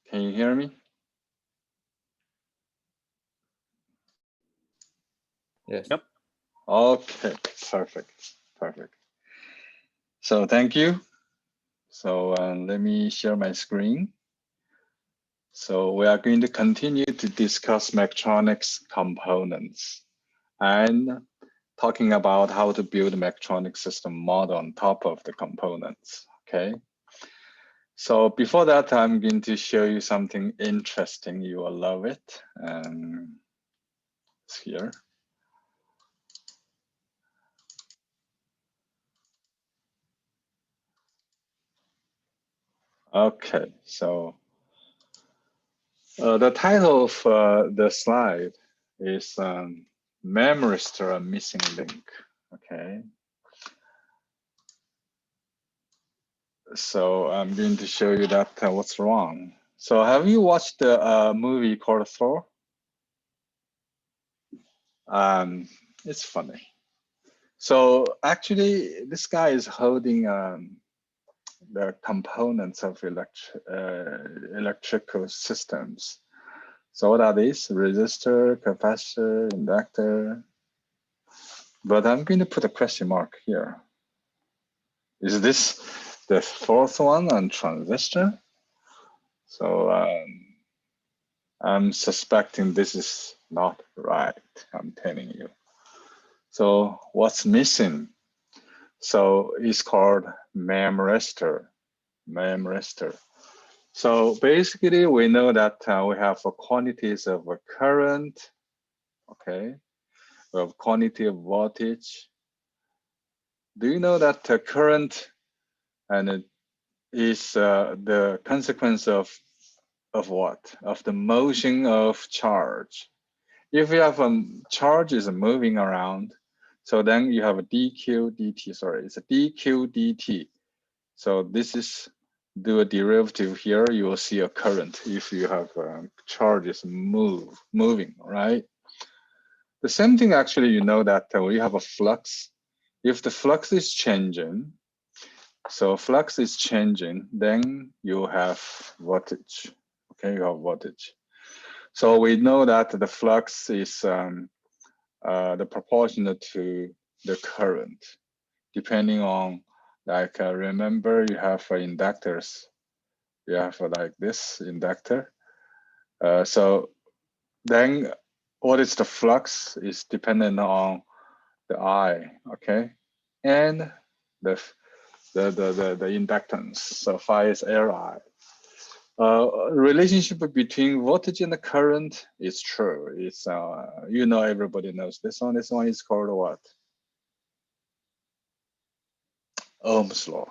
Can you hear me? Yes. Yep. Okay, perfect. So thank you. So let me share my screen. So we are going to continue to discuss mechatronics components and talking about how to build a mechatronic system model on top of the components, okay? So before that, I'm going to show you something interesting. You will love it. It's here. Okay, so the title of the slide is Memristor, a missing link, okay? So I'm going to show you that what's wrong. So have you watched the movie called Thor? It's funny. So actually, this guy is holding the components of electrical systems. So what are these? Resistor, capacitor, inductor. But I'm going to put a question mark here. Is this the fourth one on transistor? So I'm suspecting this is not right, I'm telling you. So what's missing? So it's called Memristor. So basically, we know that we have quantities of current, okay? We have quantity of voltage. Do you know that current and it is the consequence of what? Of the motion of charge. If you have charge is moving around, so then you have a dq dt. Sorry, it's a dq dt. So this is do a derivative here. You will see a current if you have charges moving, right? The same thing actually, you know that we have a flux. If the flux is changing, so flux is changing, then you have voltage. Okay, you have voltage. So we know that the flux is the proportional to the current, depending on, like, remember you have inductors. You have like this inductor. So then what is the flux is dependent on the I, okay? And the inductance. So phi is Li. Relationship between voltage and the current is true. It's you know, everybody knows this one. This one is called what? Ohm's law.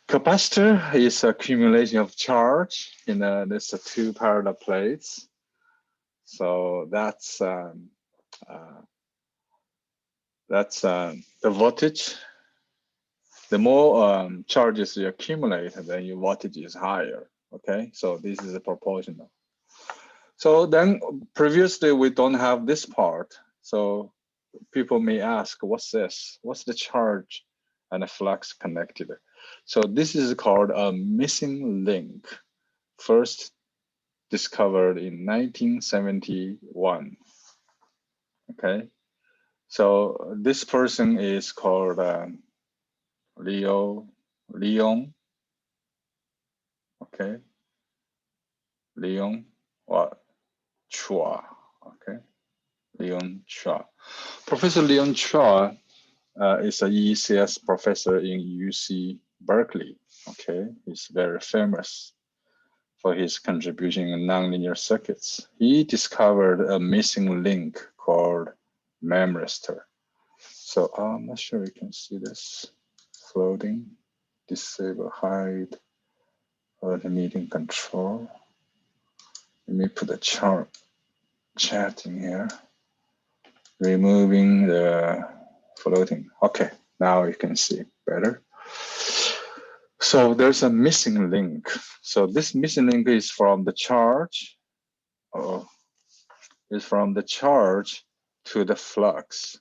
Capacitor is accumulation of charge in this two parallel plates. So that's the voltage. The more charges you accumulate, then your voltage is higher. Okay, so this is a proportional. So then previously we don't have this part. So people may ask, what's this? What's the charge and the flux connected? So this is called a missing link, first discovered in 1971. Okay, so this person is called Leon. Okay, Leon what? Chua. Okay, Leon Chua. Professor Leon Chua is a ECS professor in UC Berkeley. Okay, he's very famous for his contribution in nonlinear circuits. He discovered a missing link called Memristor. So I'm not sure you can see this. Floating, disable, hide, the meeting control. Let me put a chat in here. Removing the floating. Okay, now you can see better. So there's a missing link. So this missing link is from the charge, to the flux.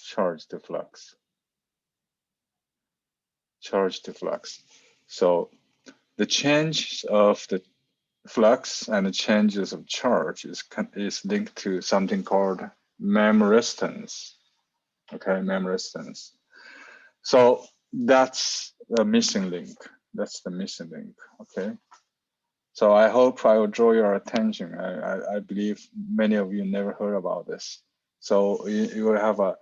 Charge to flux. So the change of the flux and the changes of charge is linked to something called memristance. Okay, memristance. So that's the missing link. That's the missing link. Okay. So I hope I will draw your attention. I believe many of you never heard about this. So you will have a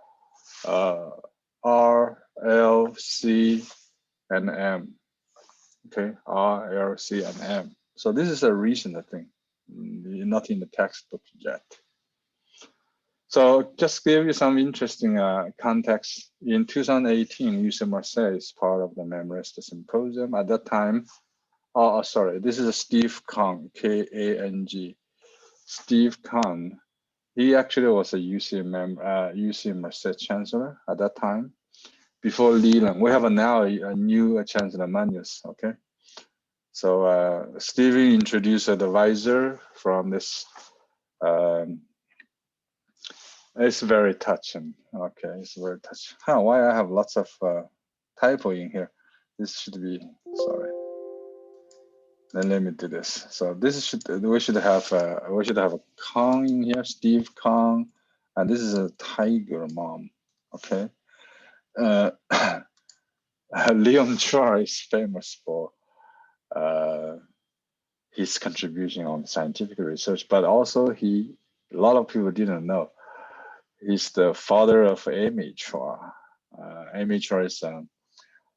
R, L, C, and M. Okay, R, L, C, and M. So this is a recent thing, not in the textbook yet. So just give you some interesting context. In 2018, UC Marseille is part of the Memristor Symposium. At that time, sorry, this is Steve Kang, K-A-N-G. Steve Kang, he actually was a UC Marseille chancellor at that time. Before Leland, we have now a new chancellor, Magnus, okay? So Stevie introduced an advisor from this. It's very touching. Okay, it's very touching. Why I have lots of typo in here? This should be, sorry. Then let me do this. So this we should have a Kang in here, Steve Kang, and this is a tiger mom. Okay. Leon Chua is famous for his contribution on scientific research, but also a lot of people didn't know. He's the father of Amy Chua. Amy Chua is a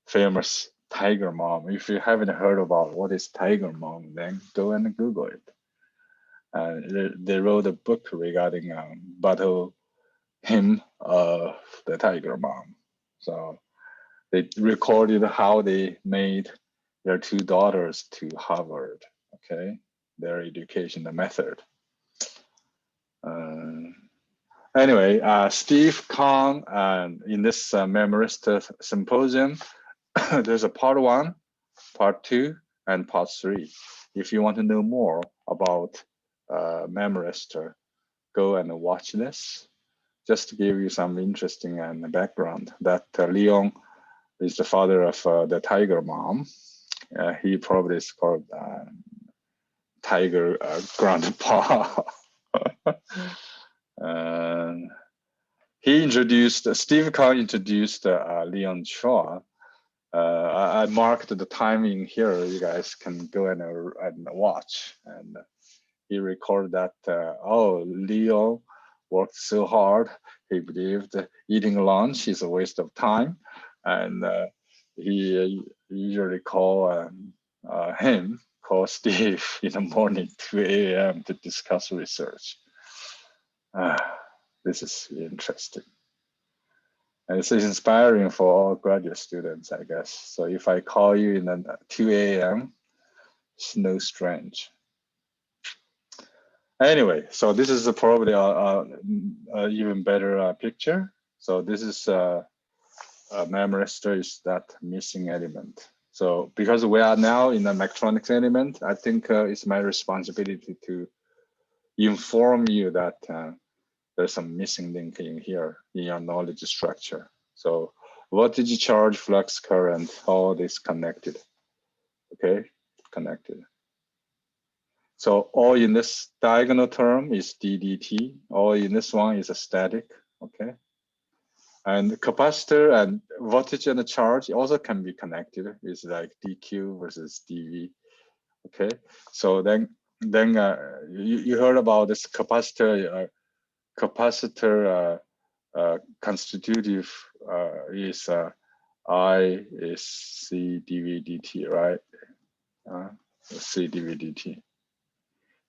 famous tiger mom. If you haven't heard about what is tiger mom, then go and Google it. They wrote a book regarding battle hymn of the tiger mom. So they recorded how they made their two daughters to Harvard. Okay, their education, the method. Anyway, Steve Kang, in this Memristor Symposium, there's a part 1, part 2, and part 3. If you want to know more about Memristor, go and watch this. Just to give you some interesting background, that Leon is the father of the tiger mom. He probably is called tiger grandpa. Steve Kang introduced Leon Chua. I marked the timing here. You guys can go and watch. And he recorded that, Leon worked so hard. He believed eating lunch is a waste of time. And he usually call Steve in the morning, 2 a.m. to discuss research. This is interesting. And it's inspiring for all graduate students, I guess. So if I call you in 2 a.m., it's no strange. Anyway, so this is probably a even better picture. So this is Memristor is that missing element. So because we are now in the mechatronics element, I think it's my responsibility to inform you that there's some missing link in here in your knowledge structure. So voltage, charge, flux, current, all this connected. Okay, connected. So all in this diagonal term is ddt. All in this one is a static. Okay. And the capacitor and voltage and the charge also can be connected. It's like dq versus dv. Okay. So then you heard about this capacitor. Constitutive is I is C dV dt, right? C dV dt.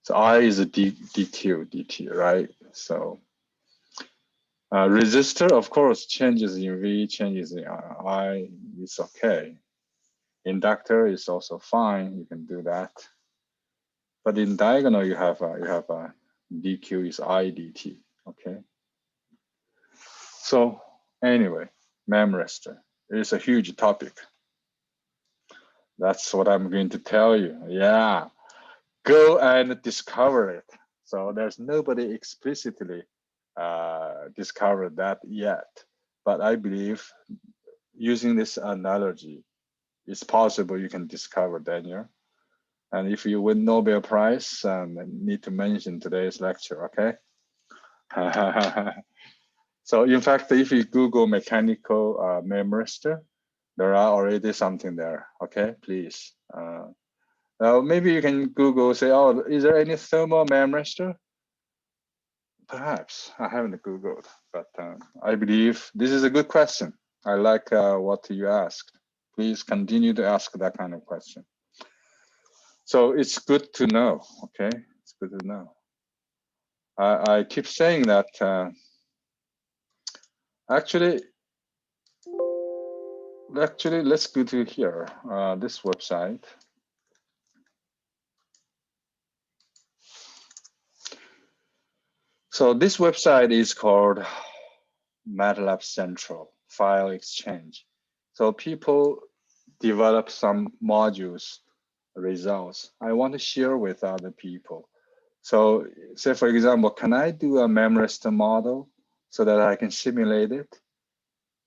So I is a dq dt, right? So resistor, of course, changes in V, changes in I, it's okay. Inductor is also fine, you can do that. But in diagonal, you have a dq is I dt, okay? So anyway, Memristor is a huge topic. That's what I'm going to tell you. Yeah, go and discover it. So there's nobody explicitly discovered that yet. But I believe using this analogy, it's possible you can discover, Daniel. And if you win Nobel Prize, need to mention today's lecture, okay? So in fact, if you Google mechanical Memristor, there are already something there, okay? Please. Now maybe you can Google, say, oh, is there any thermal Memristor? Perhaps, I haven't Googled, but I believe this is a good question. I like what you asked. Please continue to ask that kind of question. So it's good to know, okay? It's good to know. I keep saying that actually, let's go to here, this website. So this website is called MATLAB Central File Exchange. So people develop some modules, results. I want to share with other people. So say, for example, can I do a Memristor model so that I can simulate it?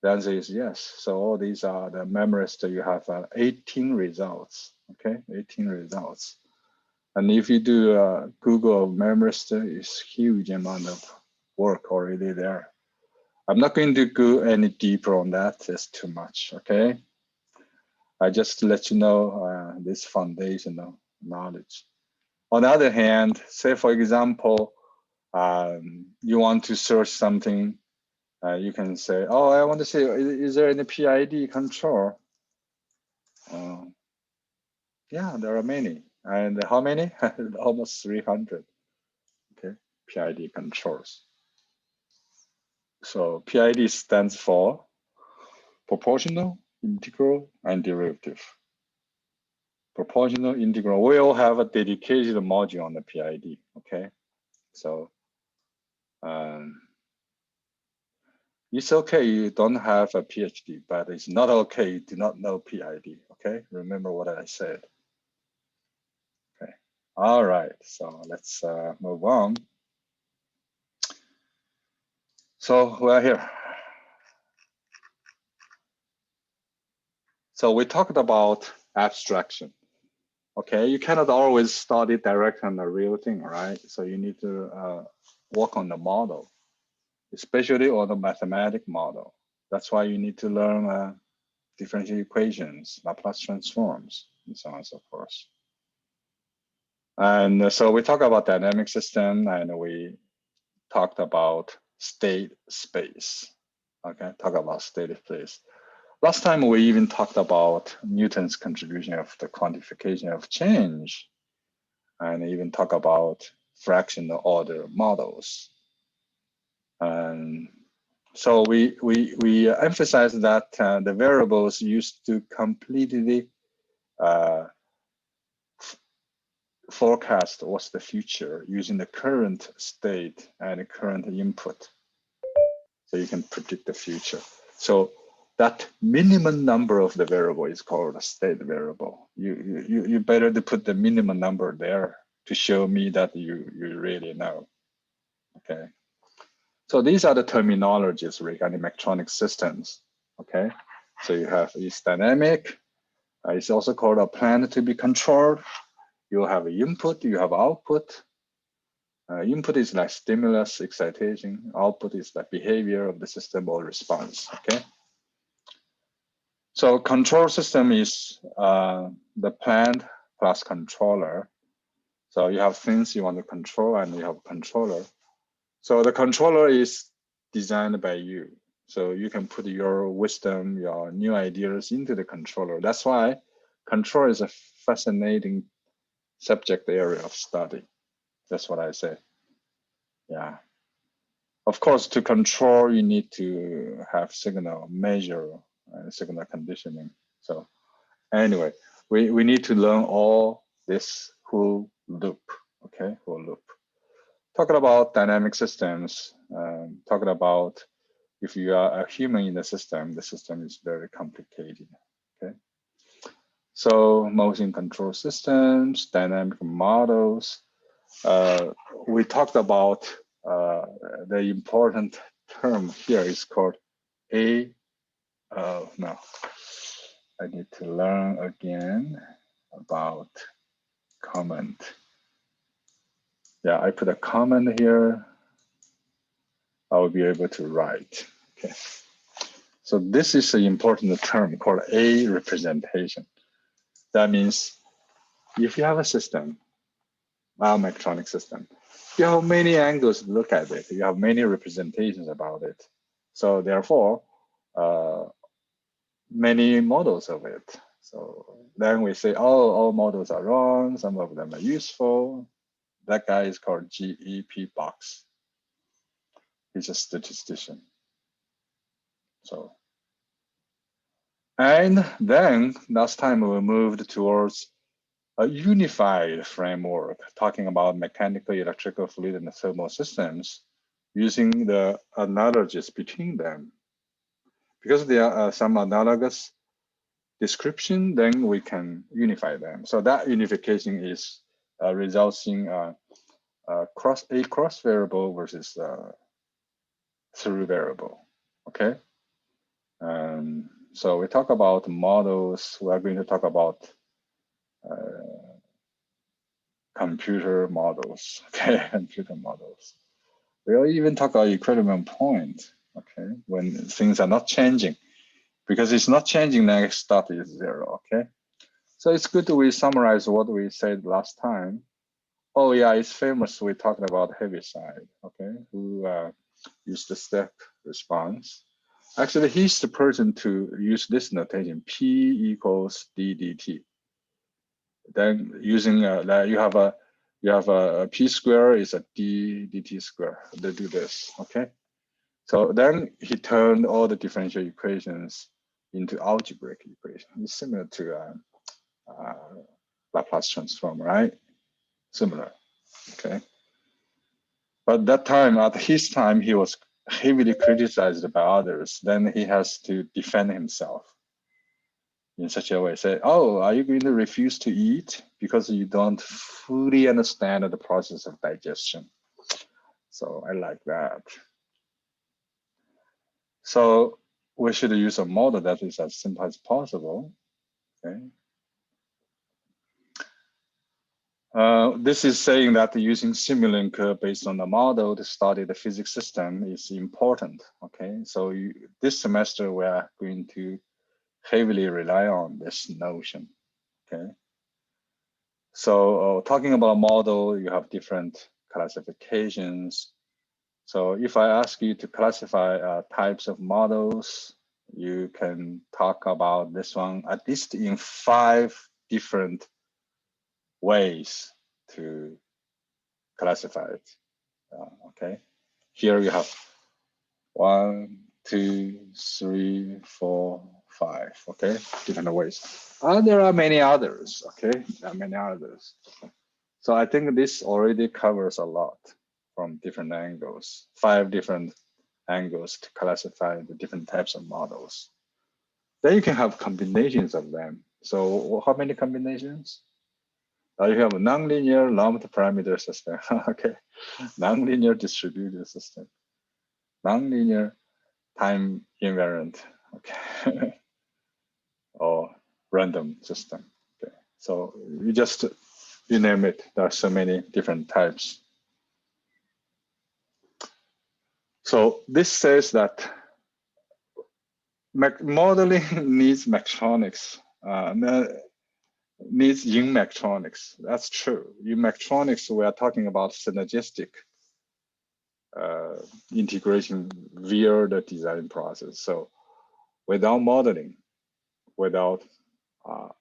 The answer is yes. So all these are the Memristor. You have 18 results, okay? 18 results. And if you do Google Memristor, it's huge amount of work already there. I'm not going to go any deeper on that. It's too much, okay? I just let you know this foundational knowledge. On the other hand, say for example, you want to search something, you can say, oh, I want to see, is there any PID control? Yeah, there are many. And how many? Almost 300, okay, PID controls. So PID stands for proportional, integral, and derivative. Proportional, integral, we all have a dedicated module on the PID, okay? So it's okay you don't have a PhD, but it's not okay you do not know PID, okay? Remember what I said. Okay, all right, so let's move on. So we're here. So we talked about abstraction. Okay, you cannot always study direct on the real thing, right? So you need to work on the model, especially on the mathematic model. That's why you need to learn differential equations, Laplace transforms, and so on and so forth. And so we talk about dynamic system, and we talked about state space. Okay, talk about state space. Last time we even talked about Newton's contribution of the quantification of change, and even talk about fractional order models. And so we emphasize that the variables used to completely forecast what's the future using the current state and current input. So you can predict the future. So that minimum number of the variable is called a state variable. You better to put the minimum number there to show me that you really know, okay? So these are the terminologies regarding mechatronic systems, okay? So you have it's dynamic, it's also called a plan to be controlled. You have input, you have output. Input is like stimulus, excitation. Output is like behavior of the system or response, okay? So control system is the plant plus controller. So you have things you want to control and you have a controller. So the controller is designed by you. So you can put your wisdom, your new ideas into the controller. That's why control is a fascinating subject area of study. That's what I say. Yeah. Of course, to control, you need to have signal measure and signal conditioning. So anyway, we need to learn all this whole loop, okay, whole loop. Talking about dynamic systems, talking about if you are a human in the system is very complicated, okay? So motion control systems, dynamic models. We talked about the important term here is called no, I need to learn again about comment. Yeah, I put a comment here. I will be able to write. Okay. So this is an important term called A representation. That means if you have a system, a mechatronic system, you have many angles to look at it. You have many representations about it. So therefore, many models of it. So then we say, oh, all models are wrong. Some of them are useful. That guy is called GEP box. He's a statistician. So, and then last time we moved towards a unified framework, talking about mechanical, electrical, fluid, and thermal systems, using the analogies between them. Because there are some analogous description, then we can unify them. So that unification is results in a cross variable versus through variable. Okay. So we talk about models. We are going to talk about computer models. Okay, computer models. We'll even talk about equilibrium point. Okay, when things are not changing, because it's not changing, next stop is 0. Okay, so it's good we summarize what we said last time. Oh yeah, it's famous. We talked about Heaviside. Okay, who used the step response. Actually, he's the person to use this notation: P equals d dt. Then using that, you have a P square is a d dt square. They do this. Okay. So then he turned all the differential equations into algebraic equation. It's similar to Laplace transform, right? Similar. Okay. But that time, at his time, he was heavily criticized by others. Then he has to defend himself in such a way. Say, oh, are you going to refuse to eat because you don't fully understand the process of digestion? So I like that. So we should use a model that is as simple as possible. Okay. This is saying that using Simulink based on the model to study the physics system is important. Okay, so this semester we are going to heavily rely on this notion. Okay, so talking about model, you have different classifications. So if I ask you to classify types of models, you can talk about this one at least in 5 different ways to classify it. Okay, here you have 1, 2, 3, 4, 5. Okay, different ways. There are many others. Okay, there are many others. So I think this already covers a lot from different angles, 5 different angles to classify the different types of models. Then you can have combinations of them. So how many combinations? You have a nonlinear lumped parameter system. Okay, nonlinear distributed system, nonlinear time invariant. Okay, or random system. Okay, so you name it. There are so many different types. So this says that modeling needs mechatronics. Needs in mechatronics. That's true. In mechatronics, we are talking about synergistic integration via the design process. So without modeling, without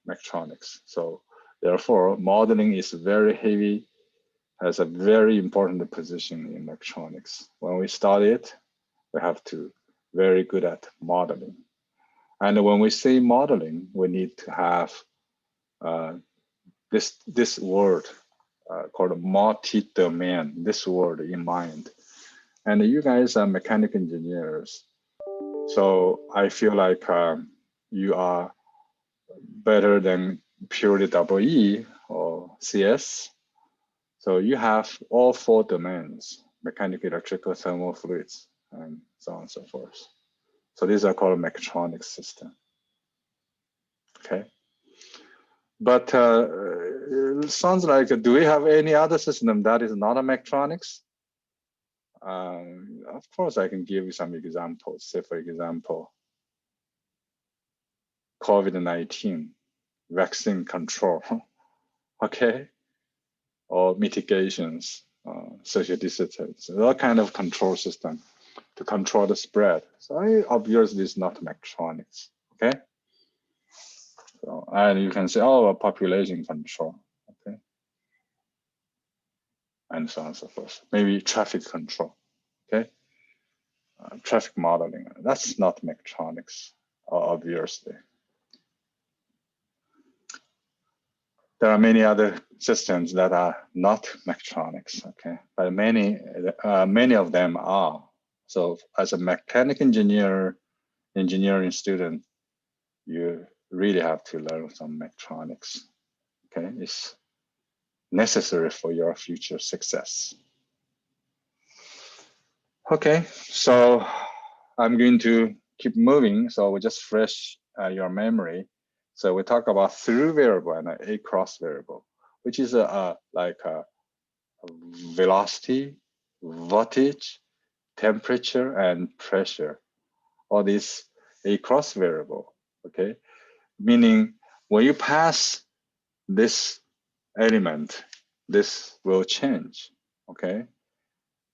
mechatronics. So therefore, modeling is very heavy, has a very important position in mechatronics. When we study it, we have to very good at modeling. And when we say modeling, we need to have this word called multi-domain, this word in mind. And you guys are mechanical engineers. So I feel like you are better than purely EE or CS. So you have all 4 domains: mechanical, electrical, thermal, fluids, and so on and so forth. So these are called mechatronics system. Okay. But it sounds like, do we have any other system that is not a Mechatronics? Of course, I can give you some examples. Say, for example, COVID-19 vaccine control, okay, or mitigations, social distance, all kind of control system to control the spread. So obviously, it's not Mechatronics, okay. So, and you can say, oh, population control, okay, and so on and so forth. Maybe traffic control, okay, traffic modeling. That's not Mechatronics, obviously. There are many other systems that are not Mechatronics, okay, but many of them are. So, as a mechanical engineering student, you really have to learn some Mechatronics. Okay, it's necessary for your future success. Okay, so I'm going to keep moving. So we just refresh your memory. So we talk about through variable and a cross variable, which is like a velocity, voltage, temperature, and pressure. All these a cross variable. Okay, meaning when you pass this element, this will change. Okay.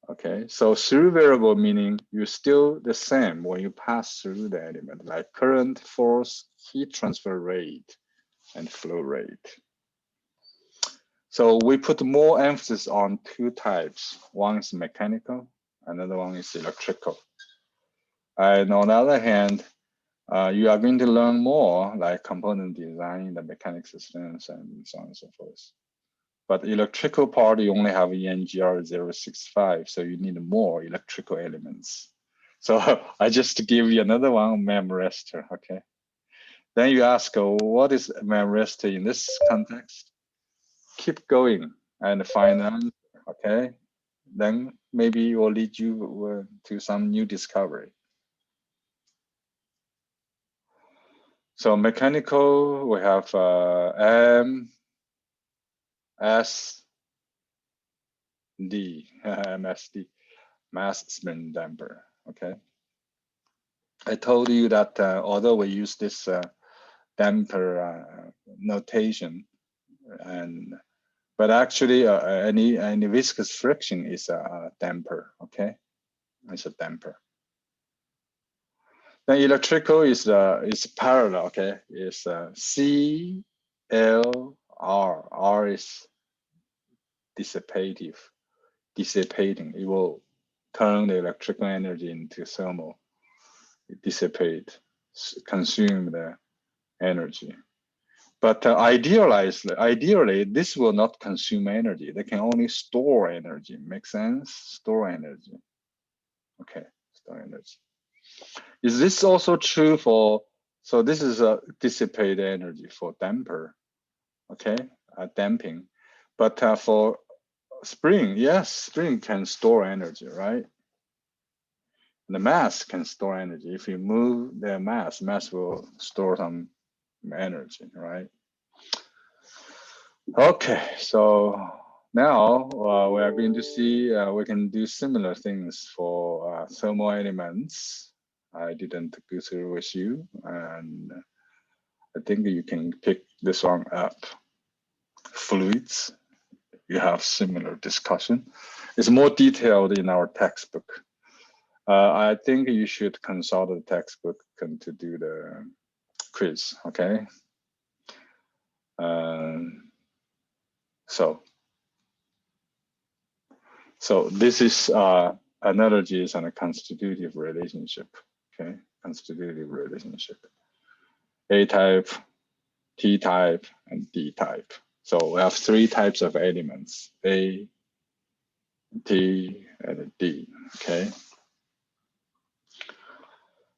Okay, so through variable meaning you're still the same when you pass through the element, like current, force, heat transfer rate, and flow rate. So we put more emphasis on two types. One is mechanical, another one is electrical. And on the other hand, you are going to learn more like component design, the mechanical systems, and so on and so forth. But electrical part, you only have ENGR 065, so you need more electrical elements. So I just give you another one, Memristor, okay? Then you ask, what is Memristor in this context? Keep going and find an answer, okay? Then maybe it will lead you to some new discovery. So mechanical, we have MSD, mass spin damper, okay? I told you that although we use this damper notation, but actually any viscous friction is a damper, okay? It's a damper. Then electrical is parallel, okay? It's C, L, R. R is dissipating. It will turn the electrical energy into thermal. It dissipate, consume the energy. But ideally, this will not consume energy. They can only store energy. Make sense? Store energy. Okay, store energy. Is this also true for, so this is a dissipate energy for damper, okay, damping. But for spring, yes, spring can store energy, right? The mass can store energy. If you move the mass will store some energy, right? Okay, so now we are going to see we can do similar things for thermal elements. I didn't go through with you, and I think you can pick this one up. Fluids, you have similar discussion. It's more detailed in our textbook. I think you should consult the textbook and to do the quiz, okay? So this is analogies and a constitutive relationship, okay? Constitutive relationship. A-type, T-type, and D-type. So we have three types of elements, A, T, and D, okay?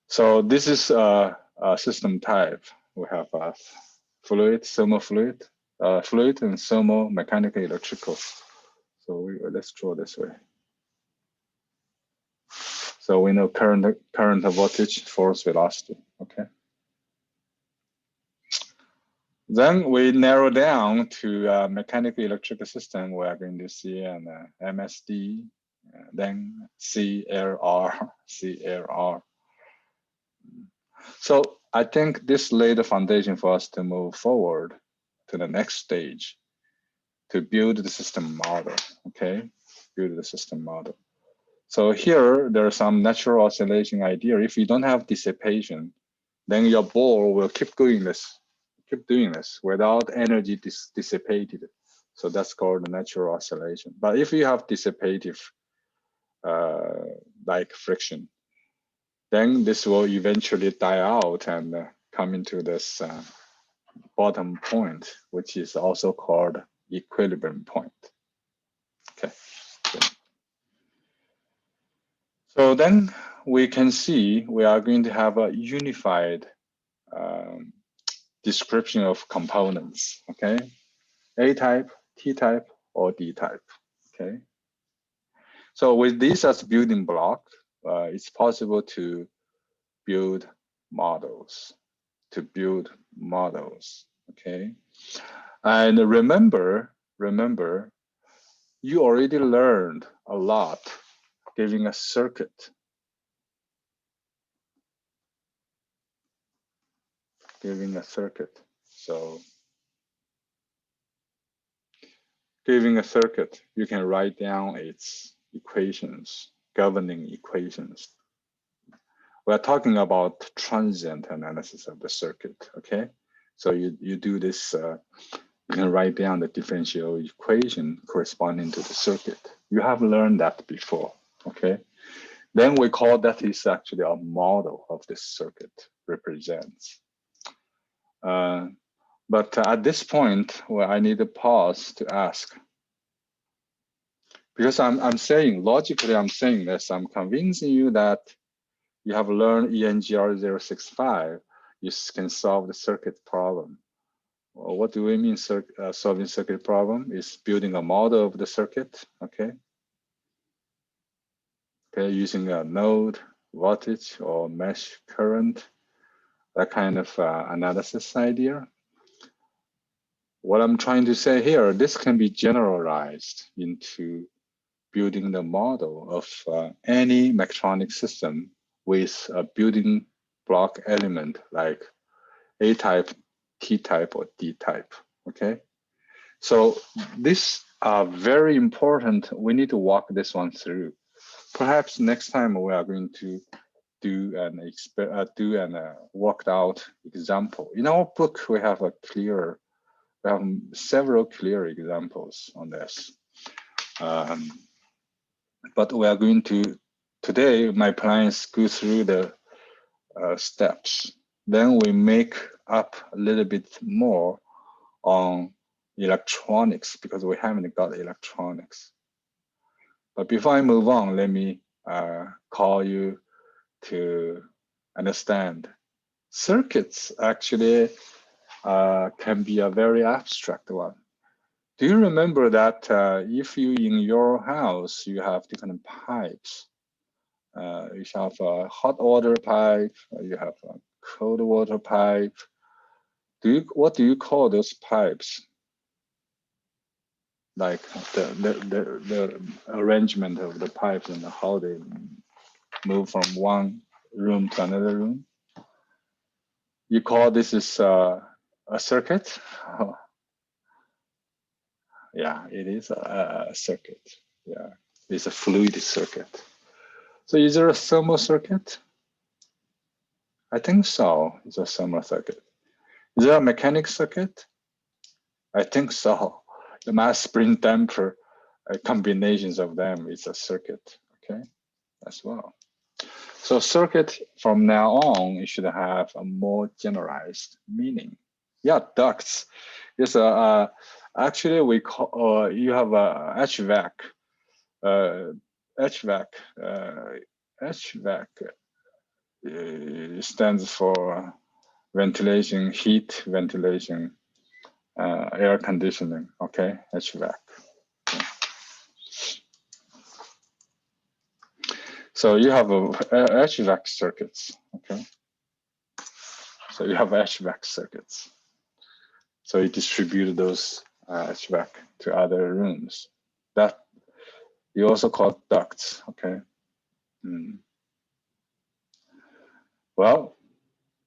So this is a system type. We have a fluid, thermofluid, fluid, and thermal, mechanical, electrical. So let's draw this way. So we know current, voltage, force, velocity, okay? Then we narrow down to mechanical electrical system. We are going to see an MSD, then CLR, CLR. So I think this laid the foundation for us to move forward to the next stage, to build the system model, okay? Build the system model. So here, there are some natural oscillation idea. If you don't have dissipation, then your ball will keep doing this without energy dissipated. So that's called the natural oscillation. But if you have dissipative, like friction, then this will eventually die out and come into this bottom point, which is also called equilibrium point. Okay. So then we can see we are going to have a unified description of components, okay? A-type, T-type, or D-type, okay? So with this as building block, it's possible to build models, okay? And remember, you already learned a lot giving a circuit. So giving a circuit, you can write down its equations, governing equations. We're talking about transient analysis of the circuit, okay? So you do this, you can write down the differential equation corresponding to the circuit. You have learned that before, okay? Then we call that is actually a model of this circuit represents. But at this point, well, I need to pause to ask, because I'm saying, logically, I'm saying this, I'm convincing you that you have learned ENGR065, you can solve the circuit problem. Well, what do we mean solving circuit problem? Is building a model of the circuit, okay? Okay, using a node, voltage, or mesh current, that kind of analysis idea. What I'm trying to say here, this can be generalized into building the model of any mechatronic system with a building block element like A-type, T-type, or D-type, okay? So this are very important. We need to walk this one through. Perhaps next time we are going to do an worked out example. In our book, we have several clear examples on this. But we are going to, today, my plan is go through the steps. Then we make up a little bit more on electronics because we haven't got electronics. But before I move on, let me call you to understand circuits actually can be a very abstract one. Do you remember that if you in your house, you have different pipes, you have a hot water pipe, you have a cold water pipe. What do you call those pipes? Like the arrangement of the pipes and how they move from one room to another room. You call this is a circuit? Yeah, it is a circuit. Yeah, it's a fluid circuit. So is there a thermal circuit? I think so. It's a thermal circuit. Is there a mechanic circuit? I think so. The mass spring damper combinations of them is a circuit, okay, as well. So circuit from now on, it should have a more generalized meaning. Yeah, ducts. Yes, actually we call, you have a HVAC. HVAC stands for ventilation, heat ventilation, air conditioning, okay, HVAC. Okay. So you have HVAC circuits, okay? So you have HVAC circuits. So you distribute those HVAC to other rooms. That you also call ducts, okay? Well,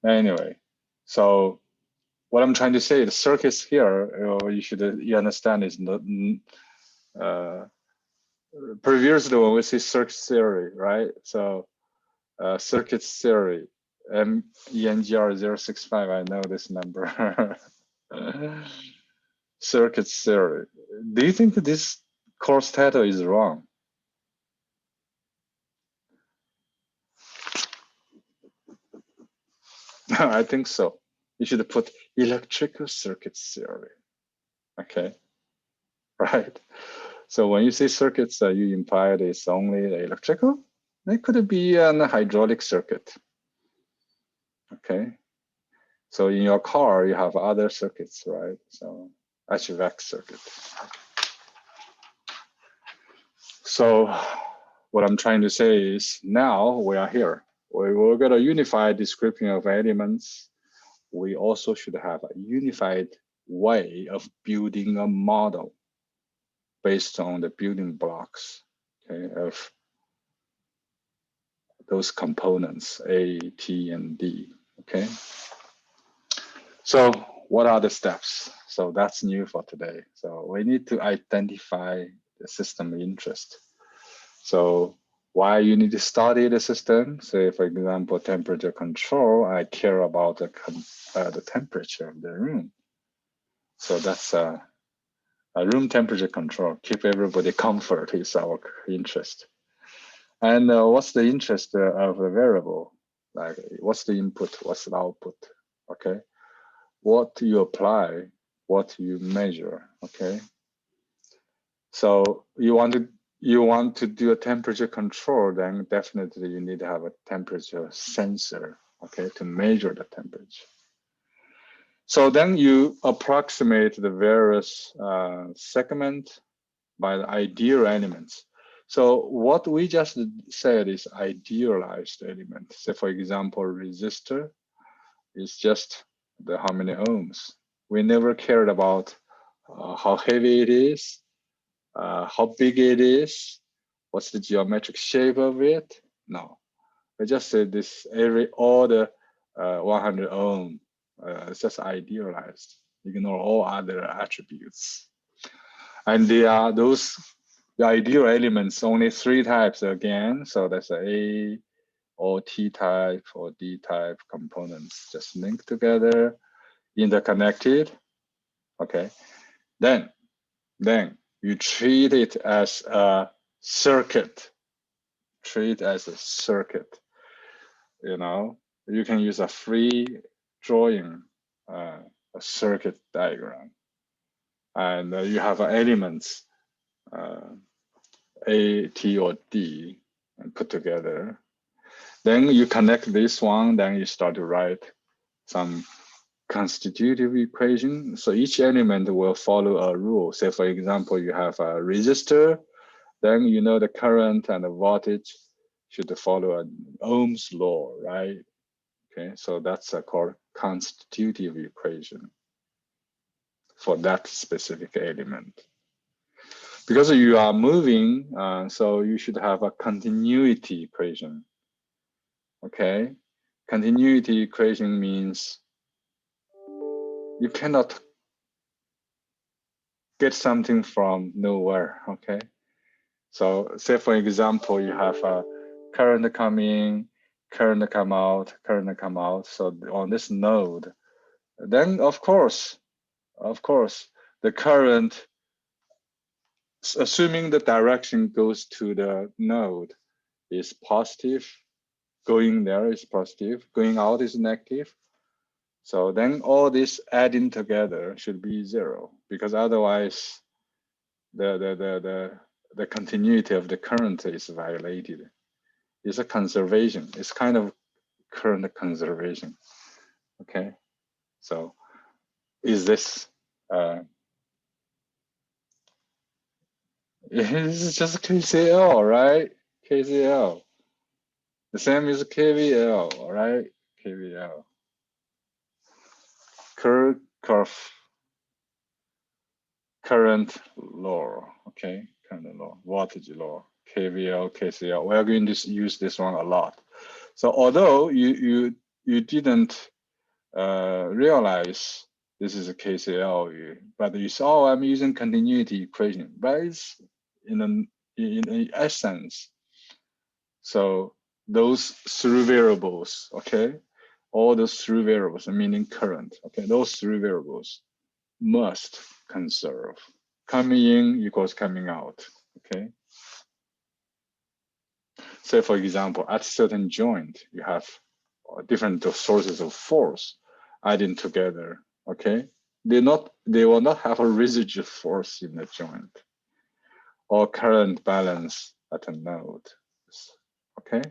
anyway, so what I'm trying to say, the circuits here, you understand is not, previously when we say circuit theory, right? So circuit theory, MENGR 065, I know this number. Circuit theory. Do you think this course title is wrong? I think so. You should put electrical circuit theory. Okay, right? So when you say circuits, you imply it's only the electrical. It could be a hydraulic circuit. Okay, so in your car you have other circuits, right? So HVAC circuit. So what I'm trying to say is now we are here. We're going to unify description of elements. We also should have a unified way of building a model based on the building blocks, okay, of those components, A, T, and D, okay? So what are the steps? So that's new for today. So we need to identify the system interest. So why you need to study the system? Say, for example, temperature control, I care about the temperature of the room. So that's a room temperature control, keep everybody comfort is our interest. And what's the interest of a variable? Like what's the input, what's the output, okay? What you apply, what you measure, okay? So you want to do a temperature control, then definitely you need to have a temperature sensor, okay, to measure the temperature. So then you approximate the various segments by the ideal elements. So what we just said is idealized element. So for example, resistor is just the how many ohms. We never cared about how heavy it is, how big it is, what's the geometric shape of it. No, we just said this all the 100 ohm. It's just idealized. Ignore all other attributes. And there are those the ideal elements, only 3 types again. So that's A or T type or D type components just linked together, interconnected. Okay. Then you treat it as a circuit. Treat it as a circuit. You know, you can use a free drawing, a circuit diagram. And you have elements A, T, or D and put together. Then you connect this one, then you start to write some constitutive equation. So each element will follow a rule. Say, for example, you have a resistor, then you know the current and the voltage should follow an Ohm's law, right? Okay, so that's called constitutive equation for that specific element. Because you are moving, so you should have a continuity equation. Okay, continuity equation means you cannot get something from nowhere. Okay, so say for example, you have a current come in, current come out, current come out. So on this node, then of course, the current, assuming the direction goes to the node, is positive. Going there is positive, going out is negative. So then all this adding together should be 0, because otherwise the continuity of the current is violated. It's a conservation. It's kind of current conservation. Okay, so is this it's just KCL, right? KCL. The same as KVL, right? KVL. Kirchhoff current law, okay, current law, voltage law, KVL, KCL. We're going to use this one a lot. So although you didn't realize this is a KCL, but you saw I'm using continuity equation, but it's in essence. So those three variables, okay, all those three variables, meaning current, okay, those three variables must conserve. Coming in equals coming out, okay. Say for example, at certain joint, you have different sources of force adding together, okay. They will not have a residual force in the joint or current balance at a node, okay.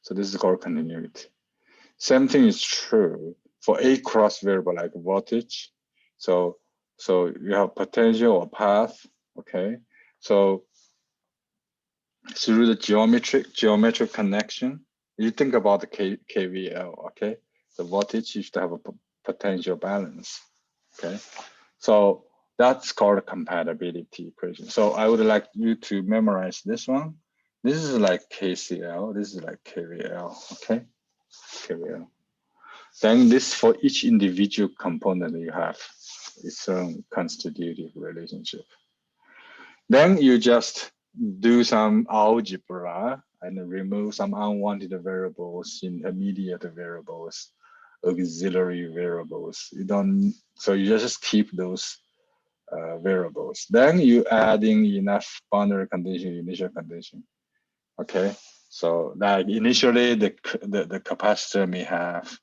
So this is called continuity. Same thing is true for a cross variable like voltage. So you have potential or path, okay? So through the geometric connection, you think about the KVL, okay? The voltage, you should have a potential balance, okay? So that's called a compatibility equation. So I would like you to memorize this one. This is like KCL, this is like KVL, okay? KVL. Then this for each individual component you have its own constitutive relationship. Then you just do some algebra and remove some unwanted variables, intermediate variables, auxiliary variables. So you just keep those variables. Then you add in enough boundary condition, initial condition. Okay, so that initially the capacitor may have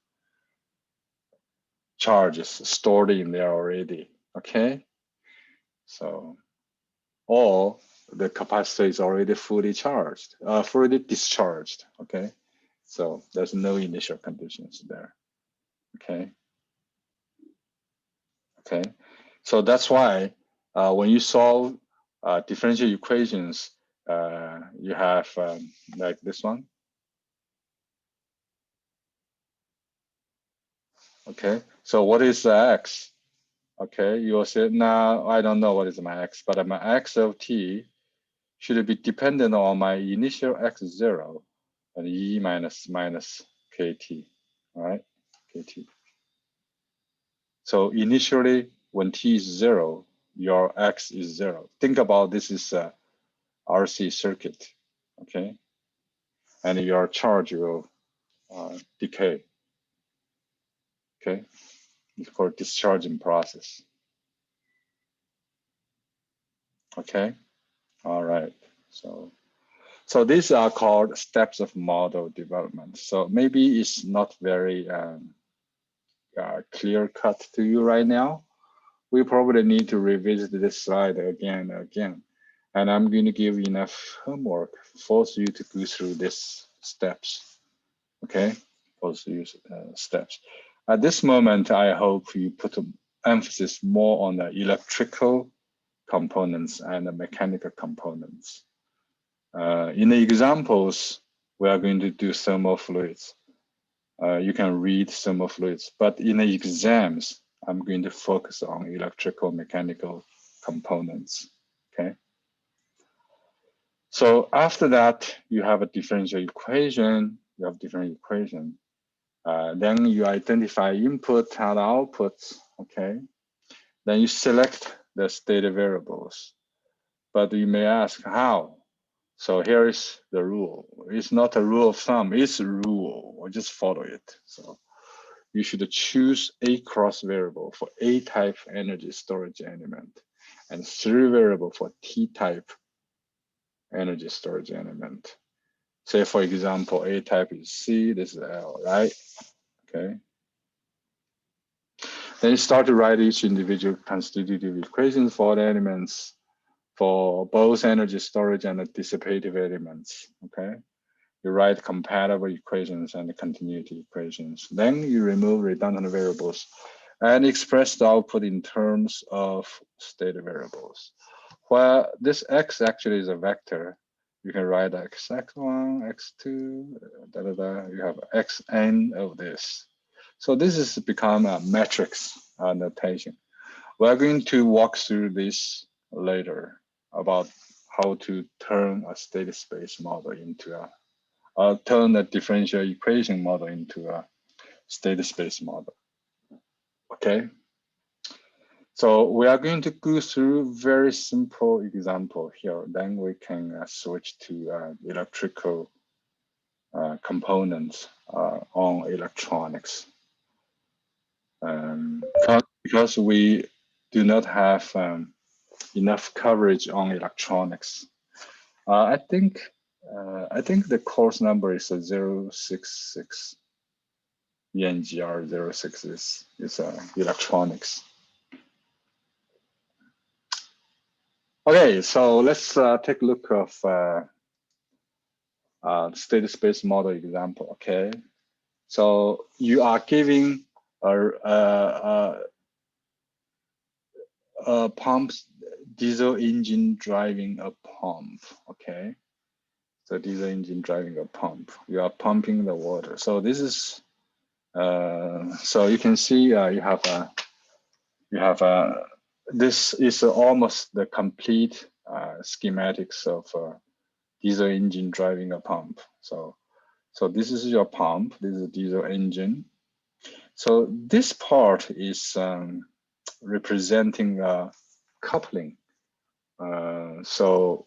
charges stored in there already, okay? So, or the capacitor is already fully charged, fully discharged, okay? So there's no initial conditions there, okay? Okay, so that's why when you solve differential equations, you have like this one, okay? So what is the x? Okay, you will say, now I don't know what is my x, but my x of t should be dependent on my initial x0 and e minus kt, all right, kt. So initially, when t is 0, your x is 0. Think about this is a RC circuit, okay? And your charge will decay, okay? It's called discharging process, okay? All right, so these are called steps of model development. So maybe it's not very clear cut to you right now. We probably need to revisit this slide again and again. And I'm going to give enough homework, force you to go through these steps, okay? Force you steps. At this moment, I hope you put emphasis more on the electrical components and the mechanical components. In the examples, we are going to do thermal fluids. You can read thermal fluids, but in the exams, I'm going to focus on electrical mechanical components, okay? So after that, you have a differential equation, then you identify input and outputs, okay? Then you select the state variables, but you may ask how? So here is the rule. It's not a rule of thumb, it's a rule, or just follow it. So you should choose a cross variable for A type energy storage element and 3 variable for T type energy storage element. Say for example, A type is C, this is L, right? Okay. Then you start to write each individual constitutive equations for the elements for both energy storage and the dissipative elements, okay? You write compatible equations and continuity equations. Then you remove redundant variables and express the output in terms of state variables. Where this x actually is a vector, you can write x1, x2, you have xn of this. So this has become a matrix notation. We're going to walk through this later about how to turn a steady space model into turn a differential equation model into a steady space model. Okay. So we are going to go through very simple example here. Then we can switch to electrical components on electronics. Because we do not have enough coverage on electronics. I think the course number is 066. ENGR 06 is electronics. Okay, so let's take a look of steady space model example. Okay, so you are giving a pump, diesel engine driving a pump. Okay, so diesel engine driving a pump. You are pumping the water. So this is so you can see you have this is almost the complete schematics of diesel engine driving a pump. So this is your pump. This is a diesel engine. So this part is representing coupling. So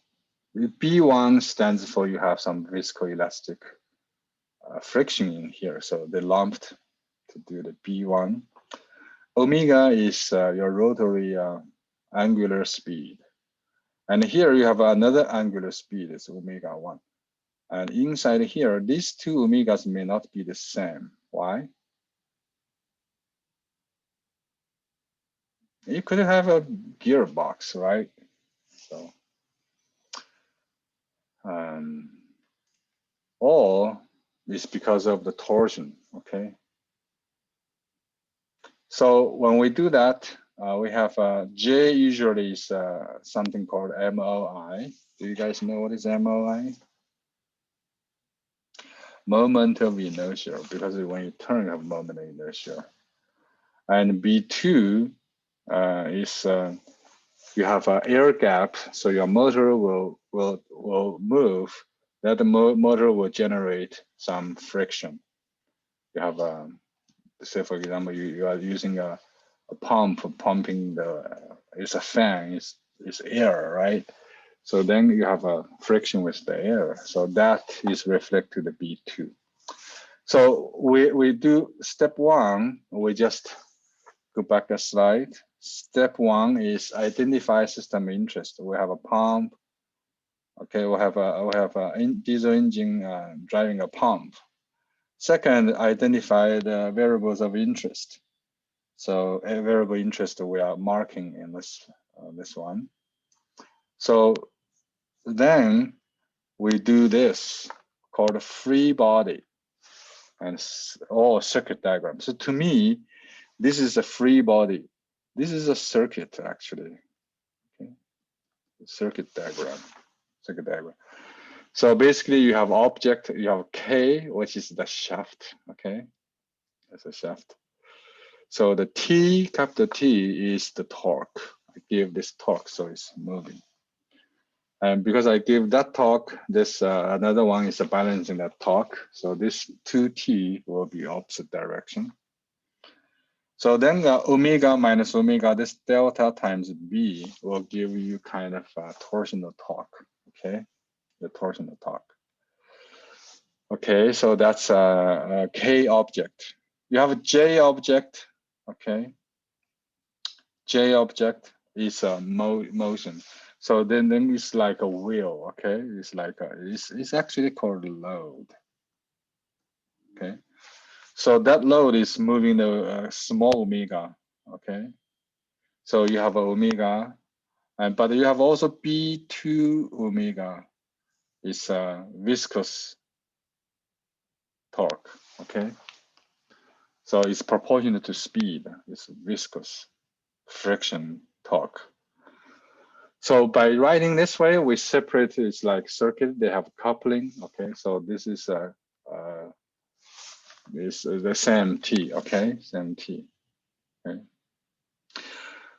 B1 stands for you have some viscoelastic friction in here. So they lumped to do the B1. Omega is your rotary angular speed. And here you have another angular speed, it's omega 1. And inside here, these two omegas may not be the same. Why? You could have a gearbox, right? So, or it's because of the torsion, okay? So when we do that, we have J usually is something called MOI. Do you guys know what is MOI? Moment of inertia, because when you turn, you have moment of inertia. And B2 is you have an air gap, so your motor will move. That motor will generate some friction. You have say for example, you are using a pump pumping it's a fan, it's air, right? So then you have a friction with the air. So that is reflected to the B2. So we do step one, we just go back a slide. Step one is identify system interest. We have a pump. Okay, we have a diesel engine driving a pump. Second, identify the variables of interest. So a variable interest we are marking in this one. So then we do this called a free body and all circuit diagram. So to me, this is a free body. This is a circuit actually. Okay, circuit diagram. So basically, you have object. You have K, which is the shaft. Okay, that's a shaft. So the T, capital T, is the torque. I give this torque, so it's moving. And because I give that torque, this another one is balancing that torque. So this 2T will be opposite direction. So then omega minus omega, this delta times B will give you kind of torsional torque, okay? The torsional torque. Okay, so that's a K object. You have a J object, okay? J object is a motion. So then it's like a wheel, okay? It's like it's actually called load, okay? So that load is moving the small omega, okay? So you have a omega, but you have also B2 omega. It's a viscous torque, okay? So it's proportional to speed. It's viscous friction torque. So by writing this way, we separate it's like circuit. They have coupling. Okay, so this is the same T. Okay, same T. Okay.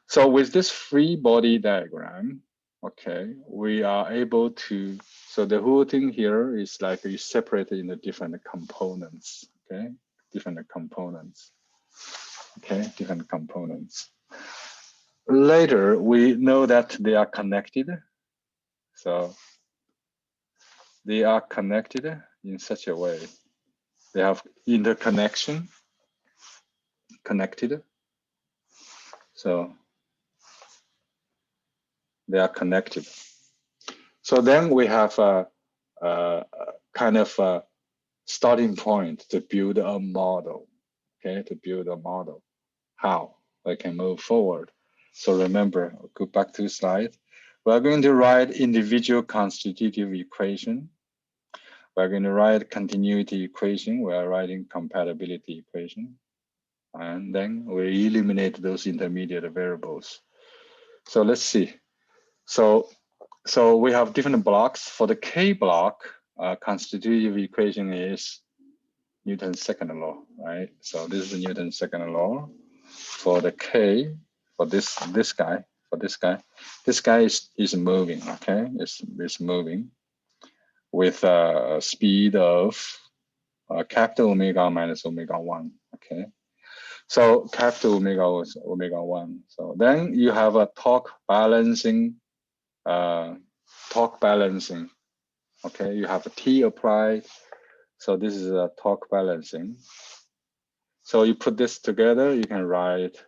So with this free body diagram, okay, we are able to, so the whole thing here is like you separate it into different components, okay, different components, okay, different components. Later, we know that they are connected. So they are connected in such a way. They have interconnection, connected. So they are connected. So then we have a kind of a starting point to build a model, okay, to build a model, how we can move forward. So remember, go back to the slide. We're going to write individual constitutive equation. We're going to write continuity equation. We're writing compatibility equation. And then we eliminate those intermediate variables. So let's see. So we have different blocks. For the K block, constitutive equation is Newton's second law, right? So this is Newton's second law. For the K, for this guy, this guy is moving, okay? It's moving with a speed of capital omega minus omega 1, okay? So capital omega was omega 1. So then you have a torque balancing, okay? You have a T applied. So this is a torque balancing. So you put this together, you can write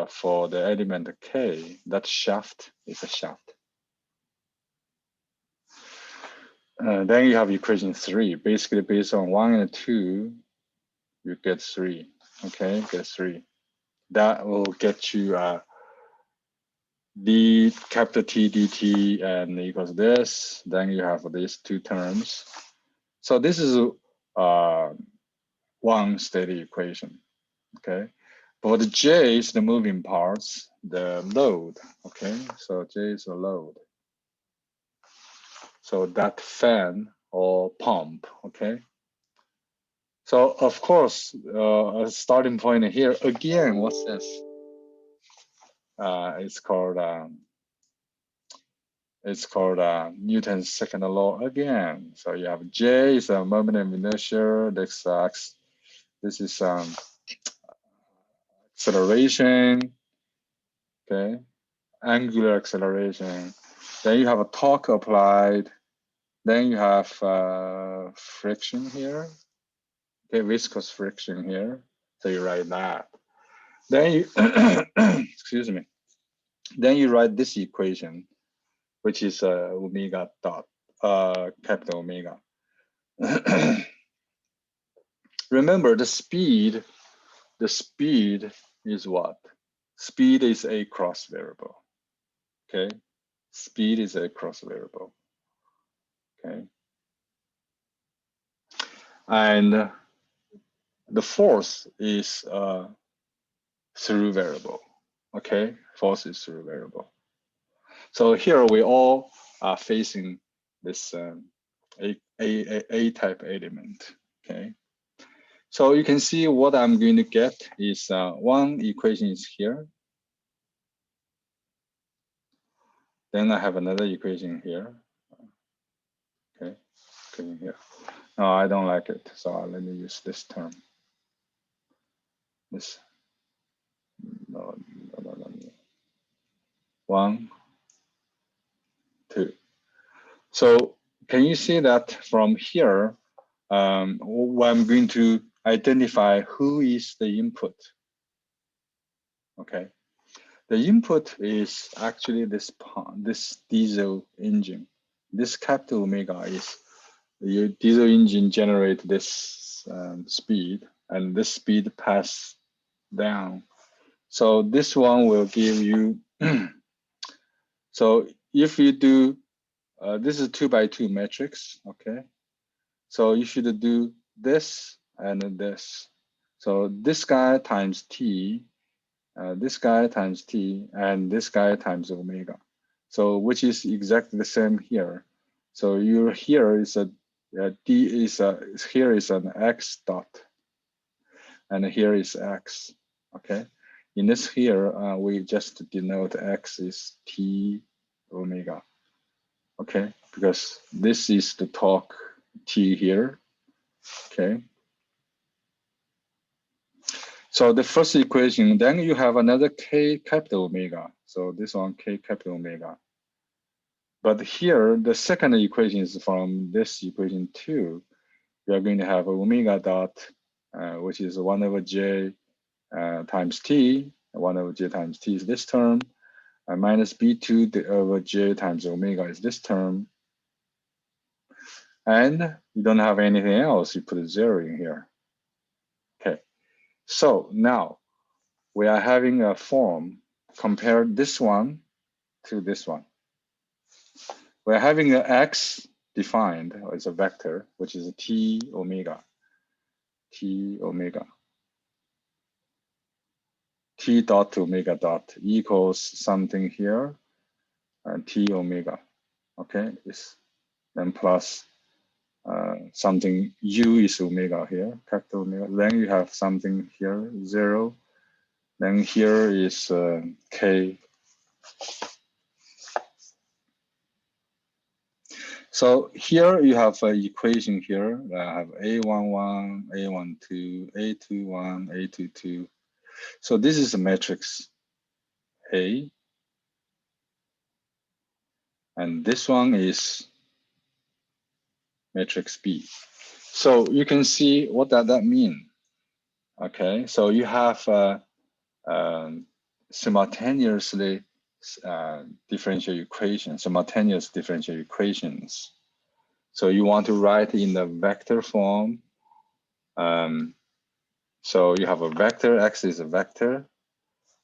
for the element K, that shaft is a shaft. Then you have equation 3. Basically, based on 1 and 2, you get 3. Okay, get 3. That will get you d capital T dt and equals this. Then you have these two terms. So this is one steady equation. Okay. For the J is the moving parts, the load, okay? So J is the load. So that fan or pump, okay? So of course, a starting point here, again, what's this? It's called Newton's second law again. So you have J is a moment of inertia, this is acceleration, okay? Angular acceleration. Then you have a torque applied. Then you have friction here. Okay, viscous friction here. So you write that. Then you, excuse me. Then you write this equation, which is omega dot, capital omega. Remember the speed is what? Speed is a cross variable, okay? Speed is a cross variable, okay? And the force is through variable, okay? Force is through variable. So here we all are facing this A-type element, okay? So you can see what I'm going to get is one equation is here. Then I have another equation here, okay? Equation here. No, I don't like it, so let me use this term. This, no. 1, 2. So can you see that from here, I'm going to identify who is the input, okay? The input is actually this diesel engine. This capital omega is your diesel engine generate this speed, and this speed pass down. So this one will give you, so if you do, this is 2x2 matrix, okay? So you should do this and this. So this guy times T, this guy times T, and this guy times omega. So which is exactly the same here. So your here is a D is a, here is an X dot, and here is X, okay? In this here, we just denote X is T omega. Okay, because this is the torque T here. Okay. So the first equation, then you have another K capital omega. So this one K capital omega. But here, the second equation is from this equation 2. We are going to have omega dot, which is 1 over J times T. 1 over J times T is this term. Minus B2 over J times omega is this term. And you don't have anything else, you put a 0 in here. Okay, so now we are having a form, compare this one to this one. We're having an X defined as a vector, which is a T omega. T omega. T dot omega dot equals something here, and T omega. Okay, is then plus something U is omega here, capital omega. Then you have something here, 0. Then here is K. So here you have an equation here that have A11, A12, A21, A22. So this is a matrix A. And this one is matrix B. So you can see what does that mean. Okay, so you have simultaneously differential equations, simultaneous differential equations. So you want to write in the vector form. So you have a vector, X is a vector.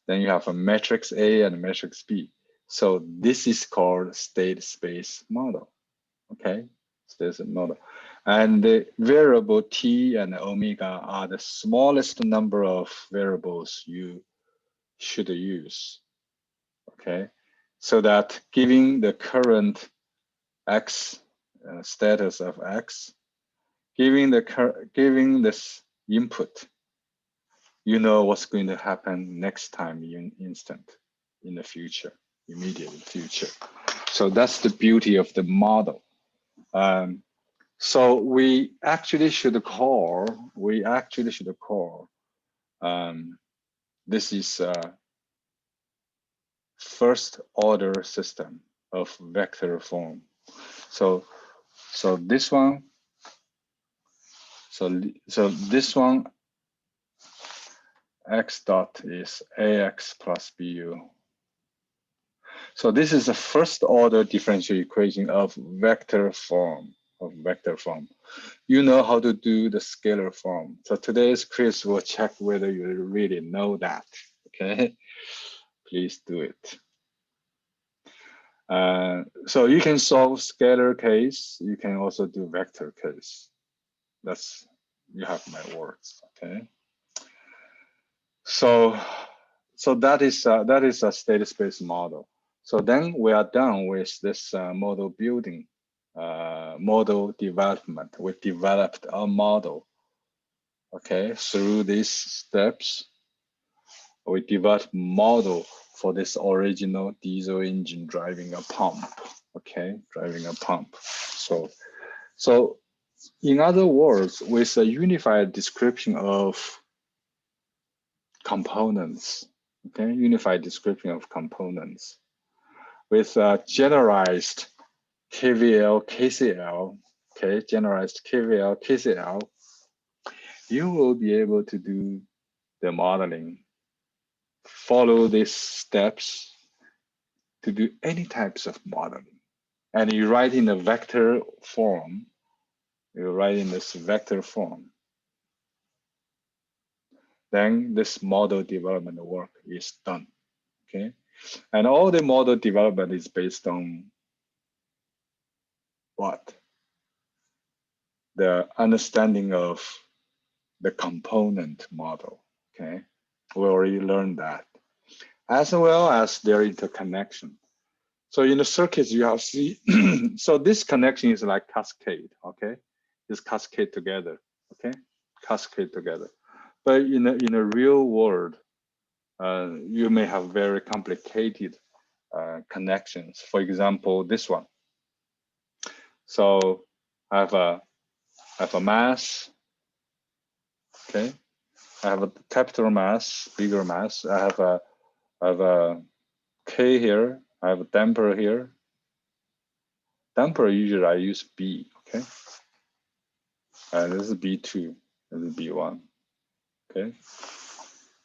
Then you have a matrix A and a matrix B. So this is called state space model. Okay, state space model. And the variable T and omega are the smallest number of variables you should use. Okay, so that giving the current X status of X, giving this input, you know what's going to happen next time in instant, in the future, immediate future. So that's the beauty of the model. So we actually should call, this is a first order system of vector form. So this one, so this one, X dot is AX plus BU. So this is the first order differential equation of vector form. You know how to do the scalar form. So today's quiz will check whether you really know that. Okay, please do it. So you can solve scalar case. You can also do vector case. That's, you have my words. Okay. So that is a state space model. So then we are done with this model building, model development. We developed a model. Okay, through these steps, we developed model for this original diesel engine driving a pump. Okay, driving a pump. So in other words, with a unified description of components, okay, unified description of components, with a generalized KVL, KCL, okay, generalized KVL, KCL, you will be able to do the modeling, follow these steps to do any types of modeling. And you write in a vector form, then this model development work is done, okay? And all the model development is based on what? The understanding of the component model, okay? We already learned that, as well as their interconnection. So in the circuits you have see, so this connection is like cascade, okay? It's cascade together, okay? Cascade together. But in a real world, you may have very complicated connections. For example, this one. So I have a mass, okay? I have a capital mass, bigger mass. I have a K here. I have a damper here. Damper usually I use B, okay? And this is B2, this is B1, okay?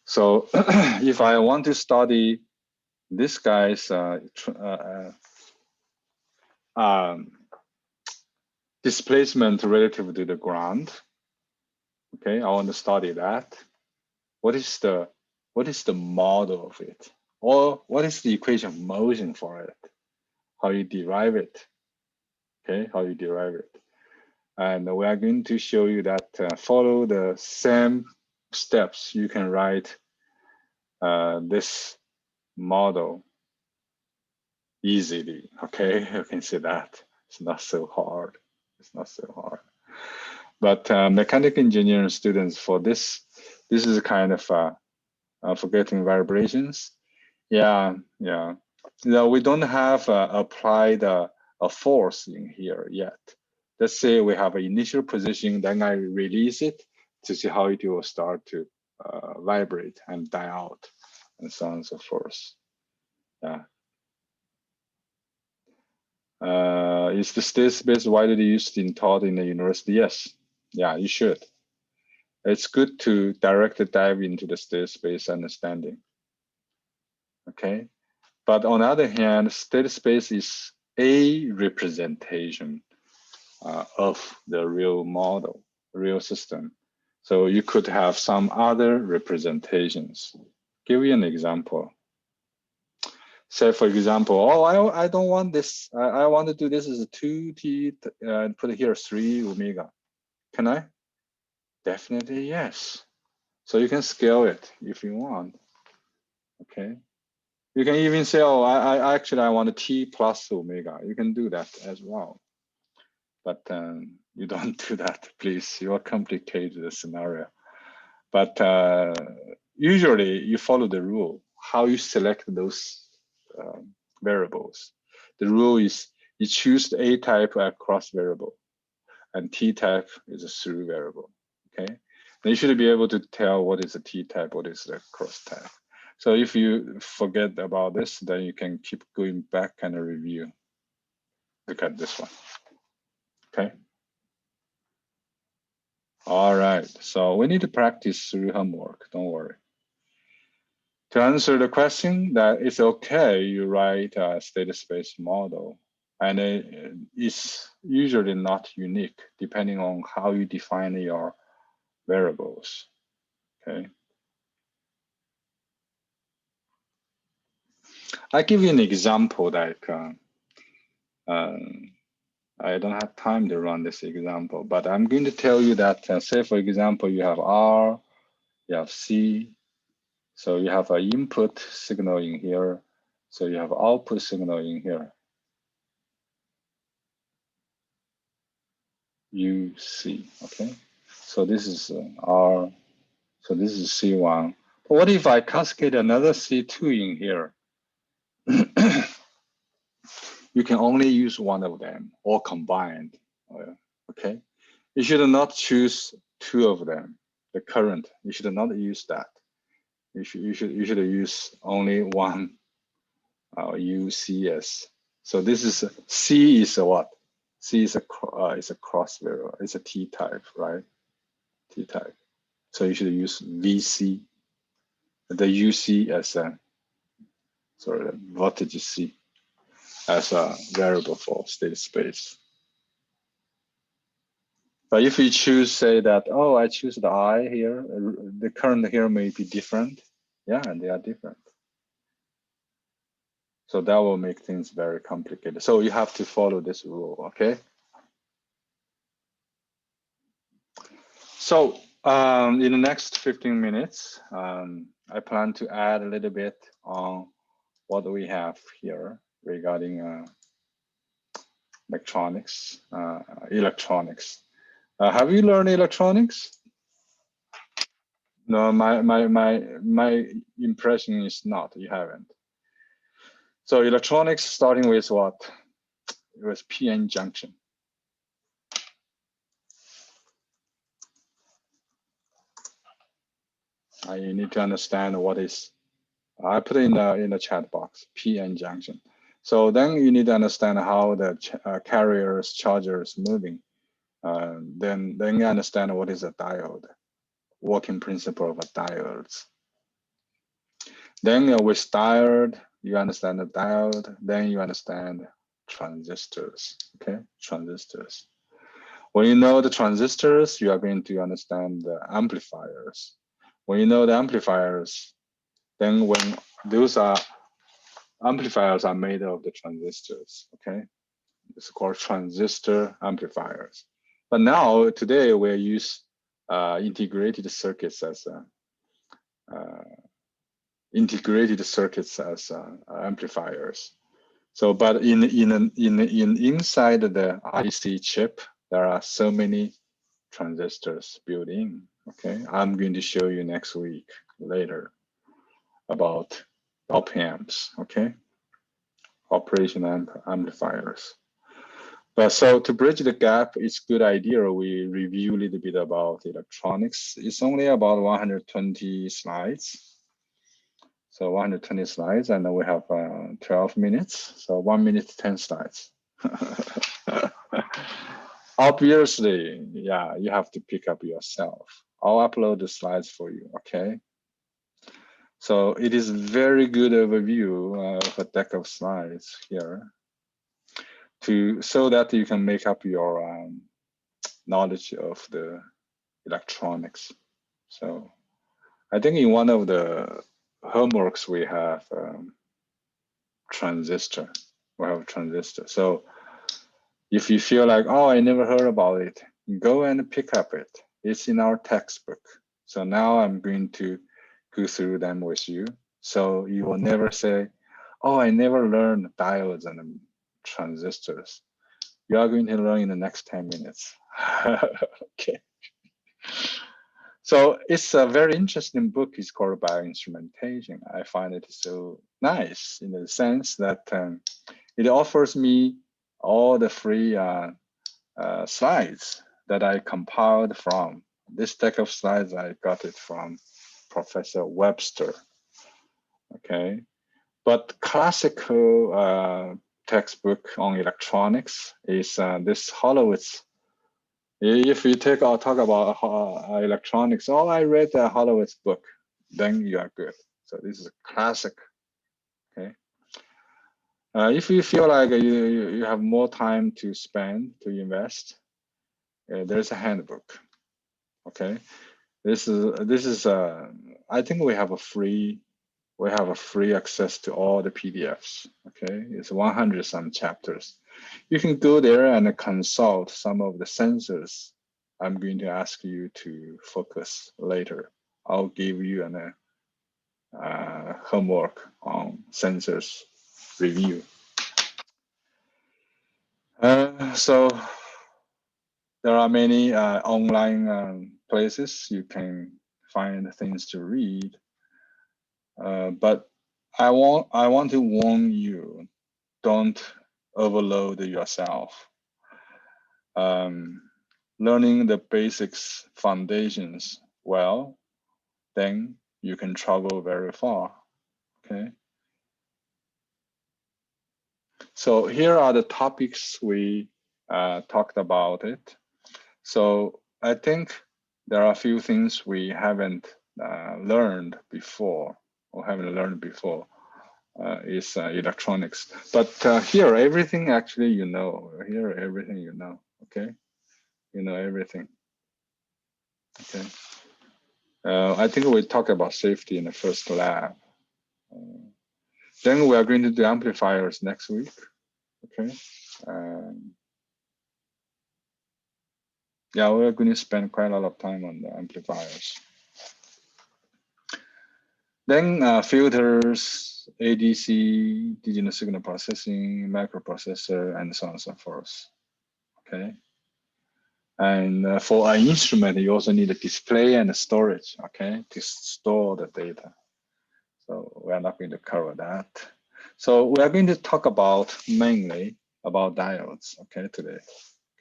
So if I want to study this guy's displacement relative to the ground, okay, I want to study that. What is the model of it? Or what is the equation of motion for it? How you derive it, okay, how you derive it. And we are going to show you that follow the same steps. You can write this model easily, okay? You can see that. It's not so hard. It's not so hard. But mechanical engineering students, for this is kind of forgetting vibrations. Yeah. No, we don't have applied a force in here yet. Let's say we have an initial position, then I release it to see how it will start to vibrate and die out, and so on and so forth. Yeah. Is the state space widely used in taught in the university? Yes. Yeah, you should. It's good to directly dive into the state space understanding. Okay. But on the other hand, state space is a representation of the real model, real system. So you could have some other representations. Give you an example. Say, for example, oh, I don't want this. I want to do this as a 2t and put here 3 omega. Can I? Definitely yes. So you can scale it if you want. Okay. You can even say, oh, I actually I want a t plus omega. You can do that as well. But you don't do that, please. You are complicated the scenario. But usually you follow the rule, how you select those variables. The rule is you choose the A type across variable, and T type is a through variable, okay? Then you should be able to tell what is a T type, what is the cross type. So if you forget about this, then you can keep going back and review. Look at this one, okay? All right, so we need to practice through homework, don't worry. To answer the question, that it's okay, you write a state space model, and it's usually not unique depending on how you define your variables, okay? I give you an example that I don't have time to run this example, but I'm going to tell you that, say for example, you have R, you have C, so you have an input signal in here, so you have output signal in here. UC, okay? So this is R, so this is C1. But what if I cascade another C2 in here? You can only use one of them or combined, okay? You should not choose two of them. The current, you should not use that. You should use only one UCS. So this is C is a what? C is a cross variable. It's a T type, right? T type. So you should use VC, the UC as a voltage C as a variable for state space. But if you choose, say that, oh, I choose the I here, the current here may be different. Yeah, and they are different. So that will make things very complicated. So you have to follow this rule, okay? So in the next 15 minutes, I plan to add a little bit on what we have here regarding electronics. Have you learned electronics? No, my impression is not. You haven't. So electronics starting with what? It was PN junction. You need to understand what is. I put it in the chat box. PN junction. So then you need to understand how the carriers chargers moving. Then you understand what is a diode, working principle of a diodes. Then with diode, you understand the diode. Then you understand transistors. Okay, transistors. When you know the transistors, you are going to understand the amplifiers. When you know the amplifiers, then when those are amplifiers are made of the transistors. Okay, it's called transistor amplifiers. But now today we use integrated circuits as amplifiers. So, but inside the IC chip, there are so many transistors built in. Okay, I'm going to show you next week later about op amps. Okay, operation amplifiers. But so to bridge the gap, it's a good idea we review a little bit about electronics. It's only about 120 slides. So 120 slides, and then we have 12 minutes. So 1 minute, 10 slides. Obviously, yeah, you have to pick up yourself. I'll upload the slides for you, okay? So it is very good overview of a deck of slides here so that you can make up your knowledge of the electronics. So I think in one of the homeworks we have transistor. We have transistor. So if you feel like, oh, I never heard about it, go and pick up it. It's in our textbook. So now I'm going to go through them with you. So you will never say, oh, I never learned diodes and transistors. You are going to learn in the next 10 minutes. Okay. So it's a very interesting book. It's called Bioinstrumentation. I find it so nice in the sense that it offers me all the free slides that I compiled from. This deck of slides, I got it from Professor Webster. Okay, but classical textbook on electronics is this Horowitz. If you talk about electronics, oh, I read the Horowitz book, then you are good. So this is a classic. Okay. If you feel like you have more time to spend to invest, there's a handbook. Okay, this is I think we have a free access to all the PDFs. Okay, it's 100 some chapters. You can go there and consult some of the sensors I'm going to ask you to focus later. I'll give you an homework on sensors review. So there are many online places you can find things to read, but I want to warn you: don't overload yourself. Learning the basics foundations well, then you can travel very far. Okay. So here are the topics we talked about it. So I think there are a few things we haven't learned before is electronics. But here, everything actually you know. Here, everything you know. Okay, you know everything. Okay. I think we talk about safety in the first lab. Then we are going to do amplifiers next week. Okay. Yeah, we're going to spend quite a lot of time on the amplifiers. Then filters, ADC, digital signal processing, microprocessor, and so on and so forth. Okay. And for an instrument, you also need a display and a storage, okay, to store the data. So we're not going to cover that. So we are going to talk about mainly about diodes, okay, today,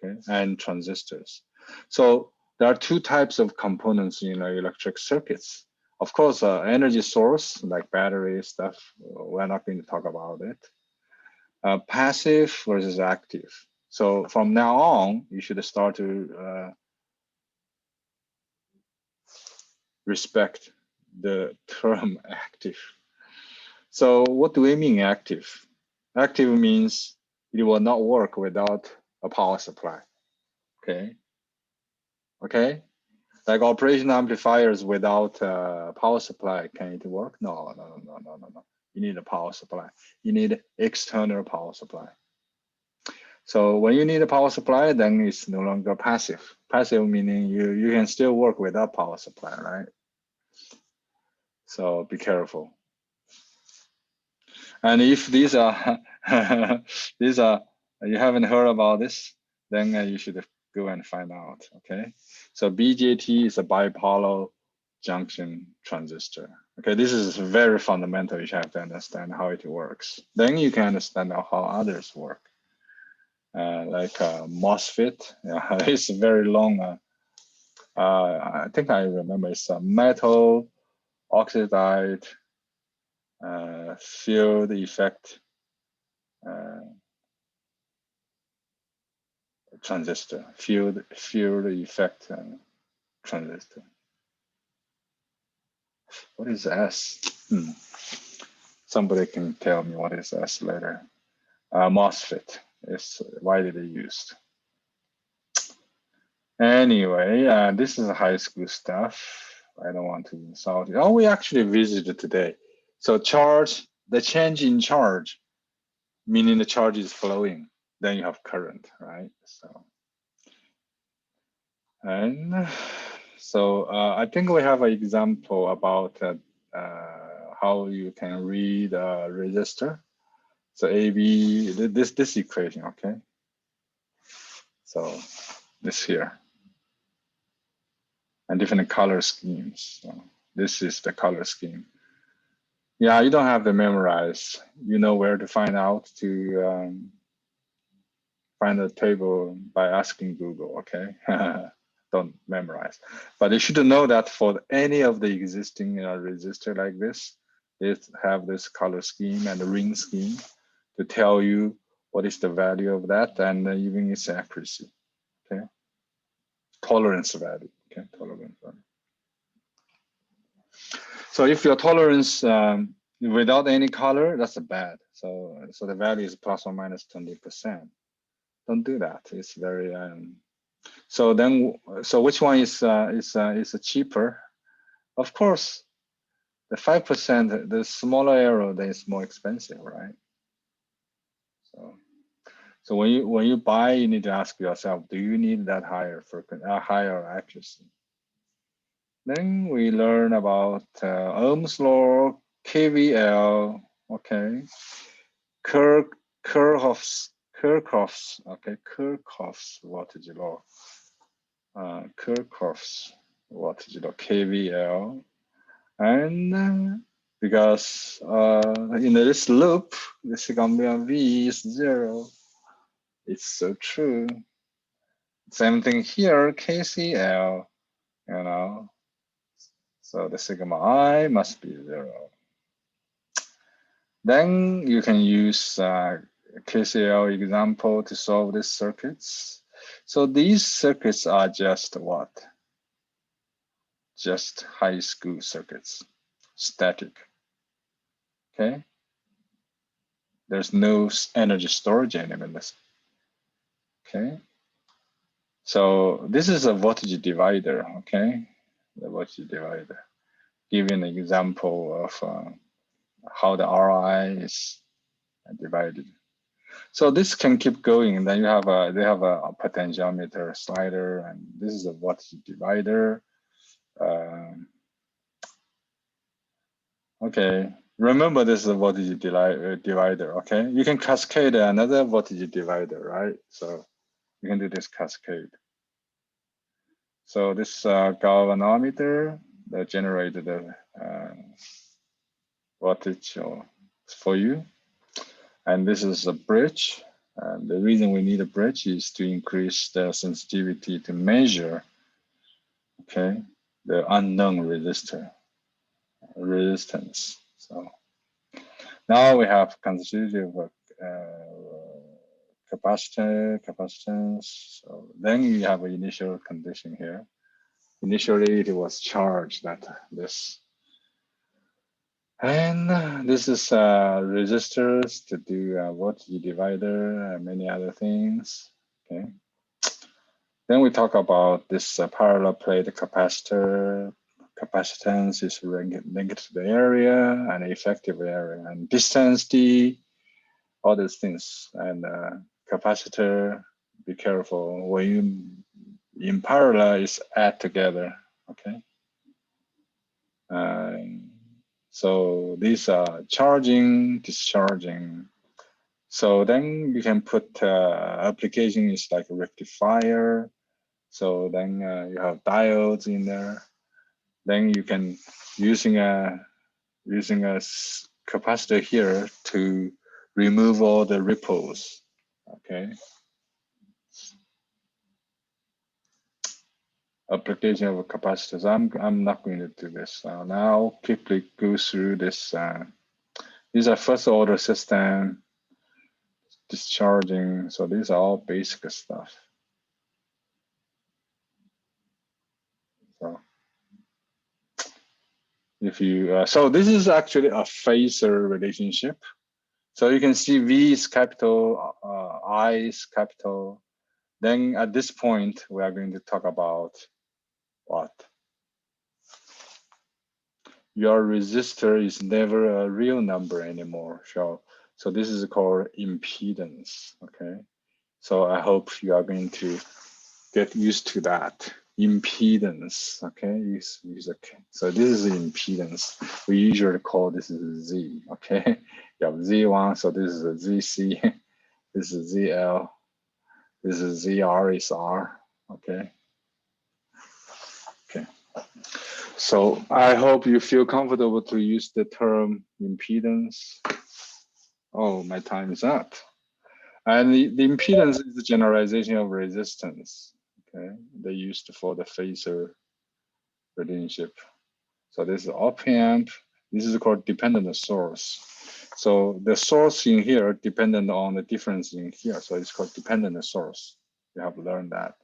okay, and transistors. So there are two types of components in electric circuits. Of course, energy source like battery stuff, we're not going to talk about it. Passive versus active. So from now on, you should start to respect the term active. So what do we mean active? Active means it will not work without a power supply. Okay. Okay. Like operation amplifiers without a power supply, can it work? No. You need a power supply. You need external power supply. So when you need a power supply, then it's no longer passive. Passive meaning you can still work without power supply, right? So be careful. And if these are you haven't heard about this, then you should go and find out. Okay, so BJT is a bipolar junction transistor. Okay, this is very fundamental. You have to understand how it works. Then you can understand how others work. Like MOSFET, yeah, it's very long. I think I remember it's a metal oxide field effect transistor, field effect transistor. What is S? Somebody can tell me what is S later. MOSFET is widely used. Anyway, this is high school stuff. I don't want to insult you. Oh, we actually visited today. So charge, the change in charge, meaning the charge is flowing. Then you have current, right? So I think we have an example about how you can read a resistor. So AB, this equation, okay? So this here, and different color schemes. So this is the color scheme. Yeah, you don't have to memorize. You know where to find out to find the table by asking Google, okay? Don't memorize. But you should know that for any of the existing resistor like this, it have this color scheme and the ring scheme to tell you what is the value of that and even its accuracy, okay? Tolerance value, okay, tolerance value. So if your tolerance without any color, that's bad. So the value is plus or minus 20%. Don't do that. It's very so which one is cheaper? Of course, the 5%, the smaller arrow, that is more expensive, right? So when you buy, you need to ask yourself, do you need that higher accuracy? Then we learn about Ohm's law, KVL, okay, Kirchhoff's voltage law, Kirchhoff's voltage law, KVL, and because in this loop, the sigma V is 0. It's so true. Same thing here, KCL, you know. So the sigma I must be 0. Then you can use KCL example to solve these circuits. So these circuits are just what? Just high school circuits, static, okay? There's no energy storage element, okay? So this is a voltage divider, okay? The voltage divider. Giving an example of how the RI is divided. So this can keep going, and then they have a potentiometer slider, and this is a voltage divider. Okay, remember this is a voltage divider. Okay, you can cascade another voltage divider, right? So you can do this cascade. So this galvanometer that generated the voltage for you. And this is a bridge. The reason we need a bridge is to increase the sensitivity to measure, okay, the unknown resistance. So now we have constitutive capacitance. So then you have an initial condition here. Initially, it was charged at this. And this is resistors to do voltage divider and many other things. Okay. Then we talk about this parallel plate capacitor. Capacitance is linked to the area and effective area and distance D, all these things. And capacitor, be careful when you in parallel is add together. Okay. So these are charging, discharging. So then you can put application is like a rectifier. So then you have diodes in there. Then you can using a capacitor here to remove all the ripples. Okay. Application of capacitors. I'm not going to do this now. Now quickly go through this. These are first order system discharging. So these are all basic stuff. So if you so this is actually a phasor relationship. So you can see V is capital, I is capital. Then at this point, we are going to talk about what? Your resistor is never a real number anymore. So this is called impedance, okay? So I hope you are going to get used to that. Impedance, okay? Okay. So this is the impedance. We usually call this Z, okay? You have Z1, so this is a ZC, this is ZL, this is ZR is R, okay? Okay. So I hope you feel comfortable to use the term impedance. Oh, my time is up. And the impedance is the generalization of resistance, okay? They used for the phasor relationship. So this is op amp. This is called dependent source. So the source in here dependent on the difference in here. So it's called dependent source. You have learned that.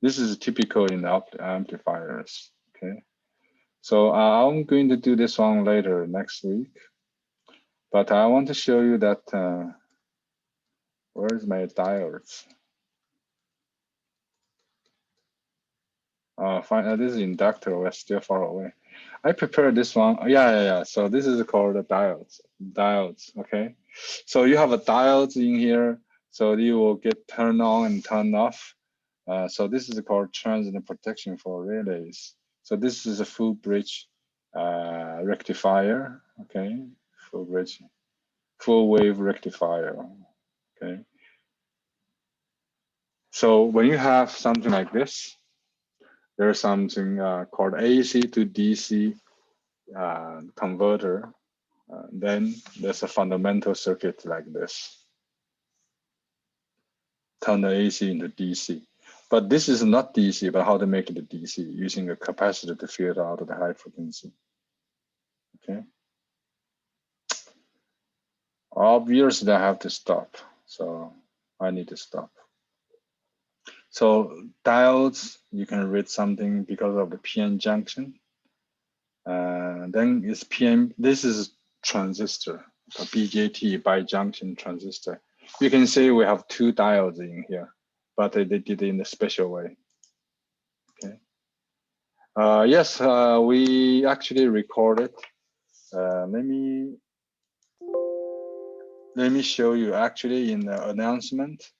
This is typical in the amplifiers, okay? So I'm going to do this one later next week. But I want to show you that, where's my diodes? Fine, this is inductor, we're still far away. I prepared this one. Yeah. So this is called the diodes, okay? So you have a diodes in here, so you will get turned on and turned off. So this is called transient protection for relays. So this is a full bridge rectifier, okay? Full bridge, full wave rectifier, okay? So when you have something like this, there's something called AC to DC converter. Then there's a fundamental circuit like this. Turn the AC into DC. But this is not DC, but how to make it a DC using a capacitor to filter out the high frequency. Okay. Obviously, I have to stop. So I need to stop. So diodes, you can read something because of the PN junction. Then it's PM, this is transistor, a BJT bijunction transistor. You can see we have two diodes in here, but they did it in a special way. Okay. Yes, we actually recorded. Let me show you. Actually, in the announcement,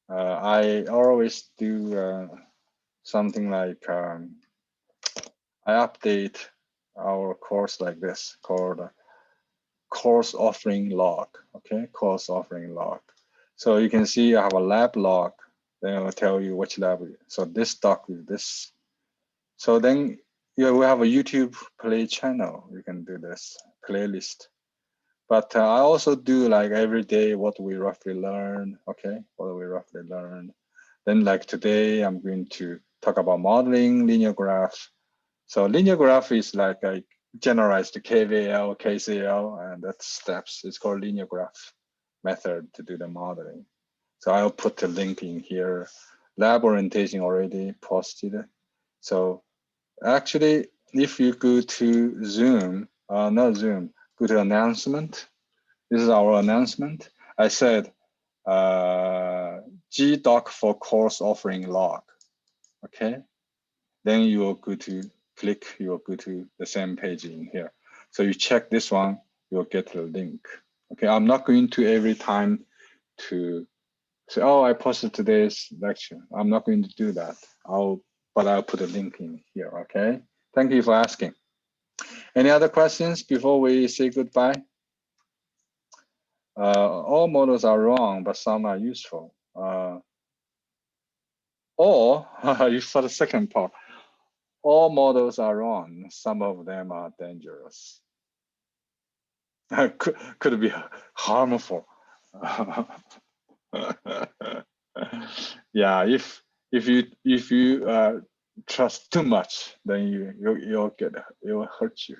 I always do something like I update our course like this called course offering log. Okay, course offering log. So you can see I have a lab log. Then it will tell you which lab. So this doc is this. So then yeah, we have a YouTube play channel. You can do this playlist. But I also do like every day what we roughly learn. Okay, what we roughly learn. Then like today, I'm going to talk about modeling linear graph. So linear graph is like a generalized KVL, KCL, and that's steps. It's called linear graph method to do the modeling. So I'll put the link in here. Lab orientation already posted. So actually, if you go to Zoom, not Zoom, go to announcement. This is our announcement. I said GDoc for course offering log. Okay. Then you will go to click, you will go to the same page in here. So you check this one, you'll get the link. Okay, I'm not going to every time to say, oh, I posted today's lecture. I'm not going to do that. But I'll put a link in here, okay? Thank you for asking. Any other questions before we say goodbye? All models are wrong, but some are useful. Or, for the second part, all models are wrong. Some of them are dangerous. Could be harmful. Yeah, if you trust too much, then you'll hurt you.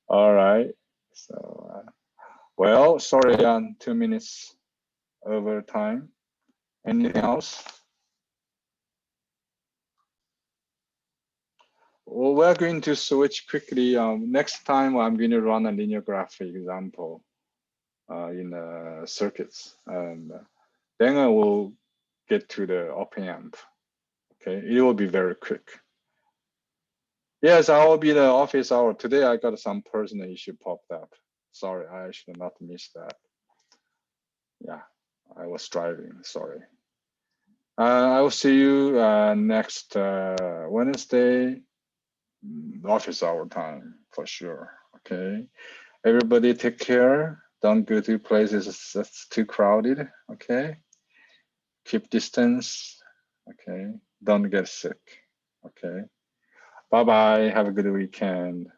All right. So well, sorry, 2 minutes over time. Anything else? Well, we're going to switch quickly. Next time, I'm going to run a linear graph example in circuits, and then I will get to the op-amp. Okay, it will be very quick. Yes, I will be the office hour. Today I got some personal issue popped up. Sorry, I should not miss that. Yeah, I was driving, sorry. I will see you next Wednesday, office hour time for sure. Okay, everybody take care. Don't go to places that's too crowded. Okay, keep distance. Okay, don't get sick. Okay, bye bye. Have a good weekend.